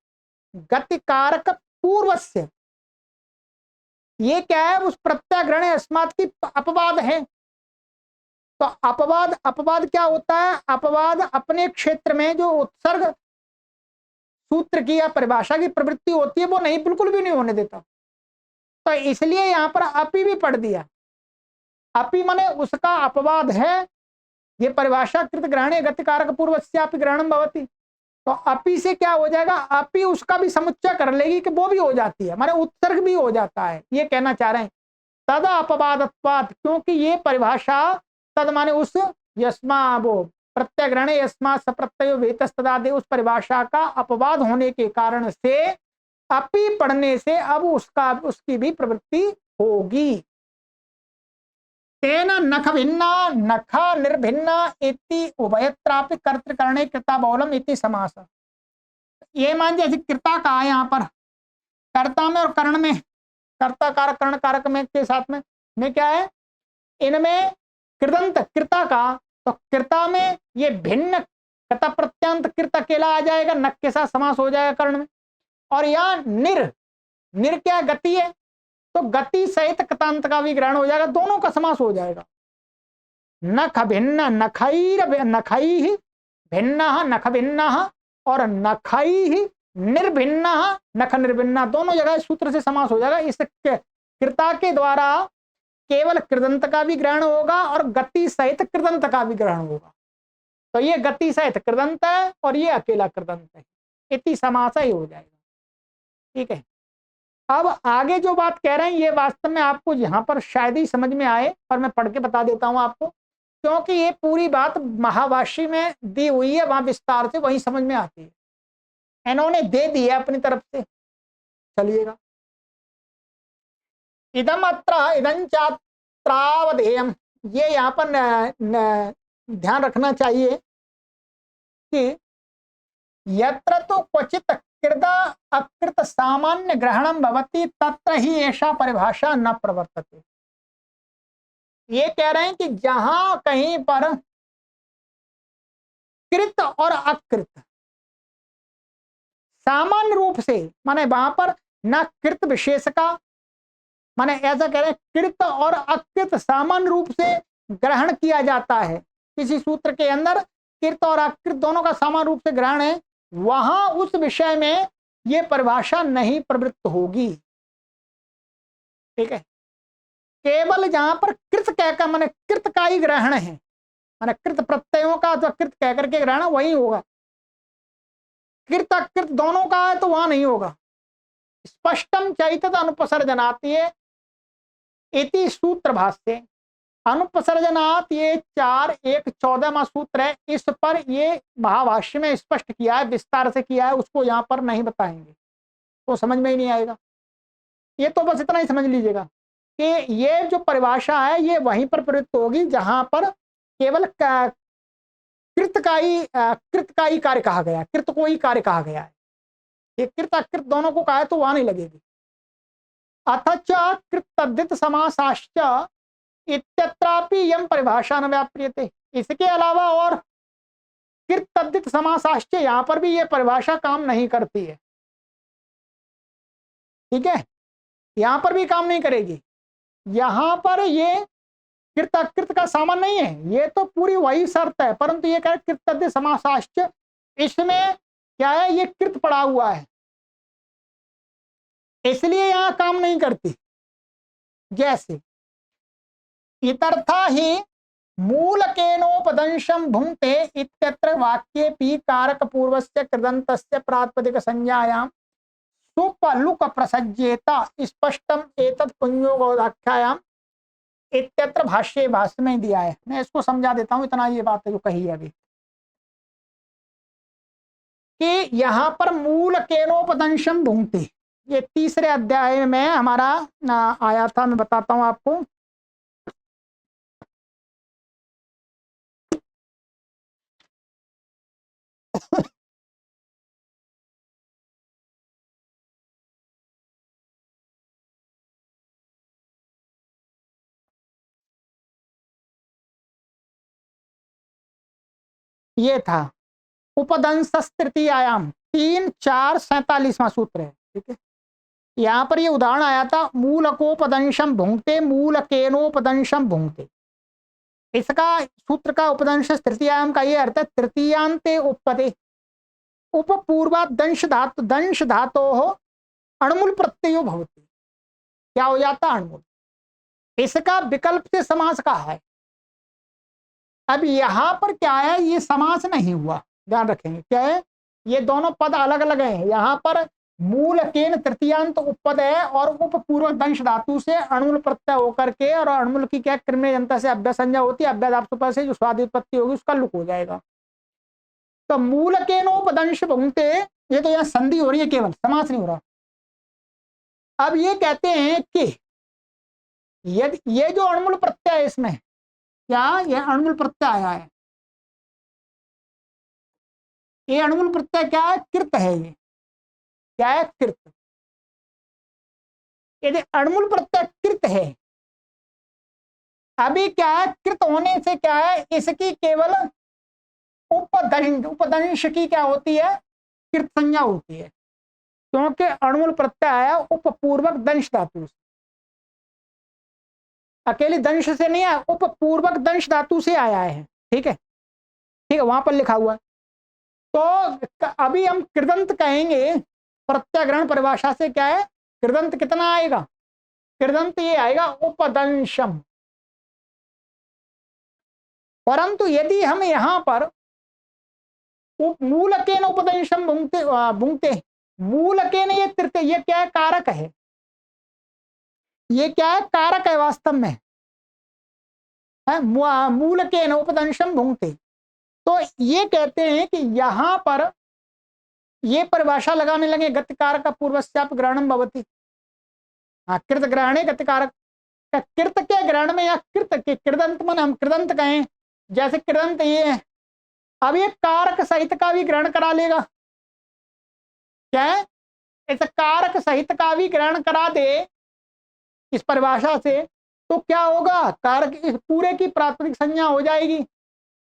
गति कारक पूर्वस्य, ये क्या है उस प्रत्यय ग्रहणे अस्मात् की अपवाद है। तो अपवाद, अपवाद क्या होता है, अपवाद अपने क्षेत्र में जो उत्सर्ग सूत्र की या परिभाषा की प्रवृत्ति होती है वो नहीं, बिल्कुल भी नहीं होने देता, तो इसलिए यहां पर अपि भी पढ़ दिया, अपि माने उसका अपवाद है, ये परिभाषा कृत ग्रहणे गति कारक पूर्वस्यापि ग्रहणम भवति, तो अपी से क्या हो जाएगा, अपी उसका भी समुच्चय कर लेगी कि वो भी हो जाती है, माने उत्सर्ग भी हो जाता है, ये कहना चाह रहे हैं। तद अपवादत्वात्, क्योंकि ये परिभाषा तद माने उस, यस्मा वो प्रत्यय ग्रहण यस्मा सप्रत्यय वेतस्तदादि, उस परिभाषा का अपवाद होने के कारण से अपी पढ़ने से अब उसकी भी प्रवृत्ति होगी। तेन नख भिन्ना नख निर्भिन्ना इति उभयत्रापि कर्तृकरणे कृता बहुलम इति समास। ये मान जैसे कृता का है यहाँ पर कर्ता में और कर्ण में, कर्ता कारक कर्ण कारक में के साथ में क्या है, इनमें कृदंत कृता का, तो कृता में ये भिन्न कृता प्रत्यंत कृत अकेला आ जाएगा, नक के साथ समास हो जाएगा कर्ण में। और यहाँ निर क्या गति है, तो गति सहित कृतांत का भी ग्रहण हो जाएगा, दोनों का समास हो जाएगा। नख भिन्न नखई भिन्न नख भिन्न और नखई निर्भिन्न नख निर्भिन्न, दोनों जगह सूत्र से समास हो जाएगा। इस कृता के द्वारा केवल कृदंत का भी ग्रहण होगा और गति सहित कृदंत का भी ग्रहण होगा। तो ये गति सहित कृदंत है और ये अकेला कृदंत है, इति समास ही हो जाएगा। ठीक है, अब आगे जो बात कह रहे हैं ये वास्तव में आपको यहाँ पर शायद ही समझ में आए, पर मैं पढ़ के बता देता हूं आपको, क्योंकि ये पूरी बात महाभाष्य में दी हुई है, वहां विस्तार से वही समझ में आती है, इन्होंने दे दिया अपनी तरफ से। चलिएगा, इदम अत्र इदं चात्रावधेयम, ये यहाँ पर ध्यान रखना चाहिए कि यत्र तो क्वचित कृत अकृत सामान्य ग्रहणम भवति तत्र ही ऐसा परिभाषा न प्रवर्तते। ये कह रहे हैं कि जहां कहीं पर कृत और अकृत सामान्य रूप से, माने वहां पर न कृत विशेष का, माने ऐसा कह रहे हैं कृत और अकृत सामान्य रूप से ग्रहण किया जाता है, किसी सूत्र के अंदर कृत और अकृत दोनों का समान रूप से ग्रहण है, वहां उस विषय में यह परिभाषा नहीं प्रवृत्त होगी। ठीक है, केवल जहां पर कृत कहकर माने कृत का ही ग्रहण है, माने कृत प्रत्ययों का तो कृत कहकर के ग्रहण वही होगा, कृत अकृत दोनों का है तो वहां नहीं होगा। स्पष्टम चैतद अनुपसर्जनाती है इति सूत्र भाष्य, अनुपसर्जनात् ये 4:1-14वां सूत्र है, इस पर ये महाभाष्य में स्पष्ट किया है, विस्तार से किया है, उसको यहाँ पर नहीं बताएंगे तो समझ में ही नहीं आएगा। ये तो बस इतना ही समझ लीजिएगा कि ये जो परिभाषा है ये वहीं पर प्रयुक्त होगी जहां पर केवल कृत का ही कार्य कहा गया है, कृत को ही कार्य कहा गया है। ये कृत अकृत दोनों को कहा है तो वहां नहीं लगेगी। अथच कृत तद्धित समासाश्च इत्यत्रापि यम परिभाषा न व्याप्रियते, इसके अलावा और कृत तद्धित समासाश्च यहां पर भी ये परिभाषा काम नहीं करती है। ठीक है, यहां पर भी काम नहीं करेगी, यहां पर ये कृत अकृत का सामान नहीं है, ये तो पूरी वही शर्त है, परंतु ये कह कृत तद्धित समासाश्च, इसमें क्या है ये कृत पड़ा हुआ है इसलिए यहां काम नहीं करती। जैसे इतर्था ही मूलकेनोपदंशम भुंक्ते इत्यत्र वाक्ये पी कारक पूर्वस्य कृदन्तस्य प्रातिपदिक संज्ञायां सुपलुक प्रसज्येता स्पष्टम एतत् पुंयोगाख्यायाम इत्यत्र भाष्य में दिया है। मैं इसको समझा देता हूं, इतना ये बात जो कही है अभी कि यहां पर मूल केनोपदंशम भुंक्ते, ये तीसरे अध्याय में हमारा आया था, मैं बताता हूं आपको। ये था उपदंश तृतीयायाम 3-4-47वां सूत्र है। ठीक है, यहाँ पर ये उदाहरण आया था मूलकोपदंशम भुंक्ते मूलकेनोपदंशम भुंक्ते, इसका सूत्र का उपदंश तृतीयाम का ये अर्थ है तृतीयांते उपपदे उपपूर्वा दंश धातो हो अणमुल प्रत्ययो भवति, क्या हो जाता अणमुल, इसका विकल्प से समास का है। अब यहां पर क्या है, ये समास नहीं हुआ, ध्यान रखेंगे क्या है, ये दोनों पद अलग अलग हैं। यहाँ पर मूल केन तृतीयांत उपपद है और उपपूर्वक दंश धातु से अणुल प्रत्यय होकर के, और अणुल की क्या कृम्य जनता से अभ्य संज्ञा होती है, अभ्यादाप से जो स्वाद उत्पत्ति होगी उसका लुक हो जाएगा। तो मूल केनोपदंश भुंगते, ये तो यहाँ संधि हो रही है, केवल समास नहीं हो रहा। अब ये कहते हैं कि यदि ये जो अणुल प्रत्यय है इसमें क्या, ये अणुल प्रत्यय आया है, ये अणुल प्रत्यय क्या है, कृत है। ये क्या है, कृत। यदि अणुल प्रत्यय कृत है, अभी क्या है, कृत होने से क्या है, इसकी केवल उपदंश की क्या होती है, कृत संज्ञा होती है, क्योंकि अणुल प्रत्यय आया उपपूर्वक दंश धातु से, अकेले दंश से नहीं आया, उपपूर्वक दंश धातु से आया है। ठीक है, ठीक है, वहां पर लिखा हुआ है। तो अभी हम कृदंत कहेंगे, प्रत्याग्रहण परिभाषा से क्या है, कृदंत कितना आएगा, कृदंत ये आएगा उपदंशम। परंतु यदि हम यहां पर मूलकेन उपदंशम भुंगते, मूलकेन ये तृतीय, ये क्या है, कारक है, ये क्या है, कारक है वास्तव में, है मूलकेन उपदंशम भुंगते। तो ये कहते हैं कि यहां पर ये परिभाषा लगाने लगे, गतिकारक पूर्वस्याप ग्रहणम भवति। हाँ, कृत ग्रहणे गतिकारक, कृत के ग्रहण में या कृत के कृदंत मन हम कृदंत कहें, जैसे कृदंत ये है, अब ये कारक सहित का भी ग्रहण करा लेगा। क्या है, इस कारक सहित का भी ग्रहण करा दे इस परिभाषा से, तो क्या होगा, कारक इस पूरे की प्राथमिक संज्ञा हो जाएगी।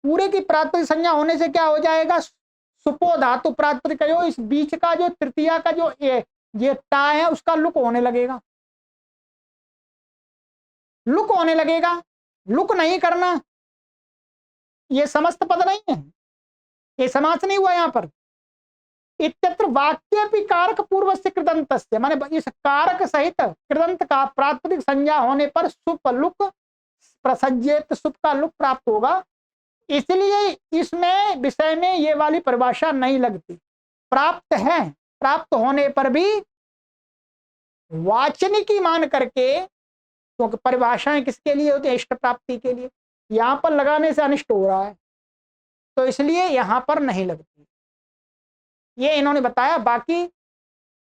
पूरे की प्राथमिक संज्ञा होने से क्या हो जाएगा, सुपो धातु प्राथमिक, इस बीच का जो तृतीया का जो ये ता है उसका लुक होने लगेगा, लुक होने लगेगा। लुक नहीं करना, ये समस्त पद नहीं है, ये समास नहीं हुआ यहाँ पर। इत्यत्र वाक्य भी कारक पूर्व से कृदंत, माने इस कारक सहित कृदंत का प्राथमिक संज्ञा होने पर सुप लुक प्रसज्जित, सुप का लुक प्राप्त होगा। इसलिए इसमें विषय में ये वाली परिभाषा नहीं लगती। प्राप्त है, प्राप्त होने पर भी वाचनिकी मान करके, क्योंकि परिभाषाएं किसके लिए होती है, इष्ट प्राप्ति के लिए, यहां पर लगाने से अनिष्ट हो रहा है, तो इसलिए यहां पर नहीं लगती। ये इन्होंने बताया। बाकी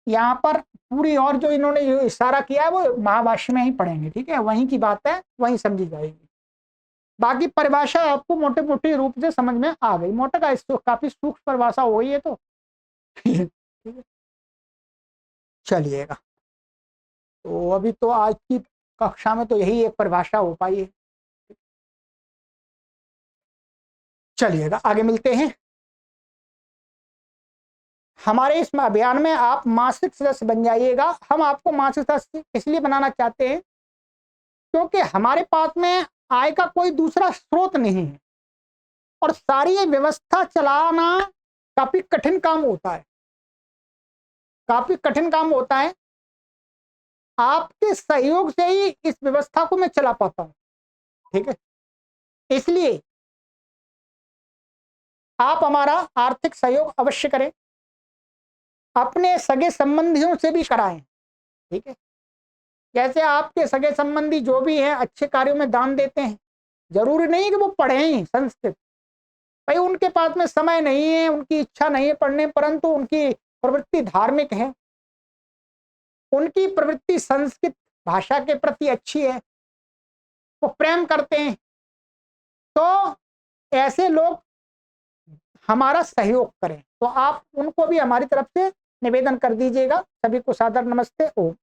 यहाँ पर पूरी और जो इन्होंने इशारा किया है वो महाभाष्य में ही पढ़ेंगे। ठीक है, वहीं की बात है, वहीं समझी जाएगी। बाकी परिभाषा आपको मोटे मोटे रूप से समझ में आ गई। मोटा का काफी सूक्ष्म परिभाषा हो गई है तो ठीक है, चलिएगा। तो अभी तो आज की कक्षा में तो यही एक परिभाषा हो पाई है। चलिएगा, आगे मिलते हैं। हमारे इस अभियान में आप मासिक सदस्य बन जाइएगा। हम आपको मासिक सदस्य इसलिए बनाना चाहते हैं क्योंकि हमारे पास में आय का कोई दूसरा स्रोत नहीं है, और सारी ये व्यवस्था चलाना काफी कठिन काम होता है, काफी कठिन काम होता है। आपके सहयोग से ही इस व्यवस्था को मैं चला पाता हूं। ठीक है, इसलिए आप हमारा आर्थिक सहयोग अवश्य करें, अपने सगे संबंधियों से भी कराएं। ठीक है, जैसे आपके सगे संबंधी जो भी हैं अच्छे कार्यों में दान देते हैं, जरूरी नहीं कि वो पढ़े ही संस्कृत, भाई उनके पास में समय नहीं है, उनकी इच्छा नहीं है पढ़ने, परंतु उनकी प्रवृत्ति धार्मिक है, उनकी प्रवृत्ति संस्कृत भाषा के प्रति अच्छी है, वो प्रेम करते हैं, तो ऐसे लोग हमारा सहयोग करें। तो आप उनको भी हमारी तरफ से निवेदन कर दीजिएगा। सभी को सादर नमस्ते। ओम।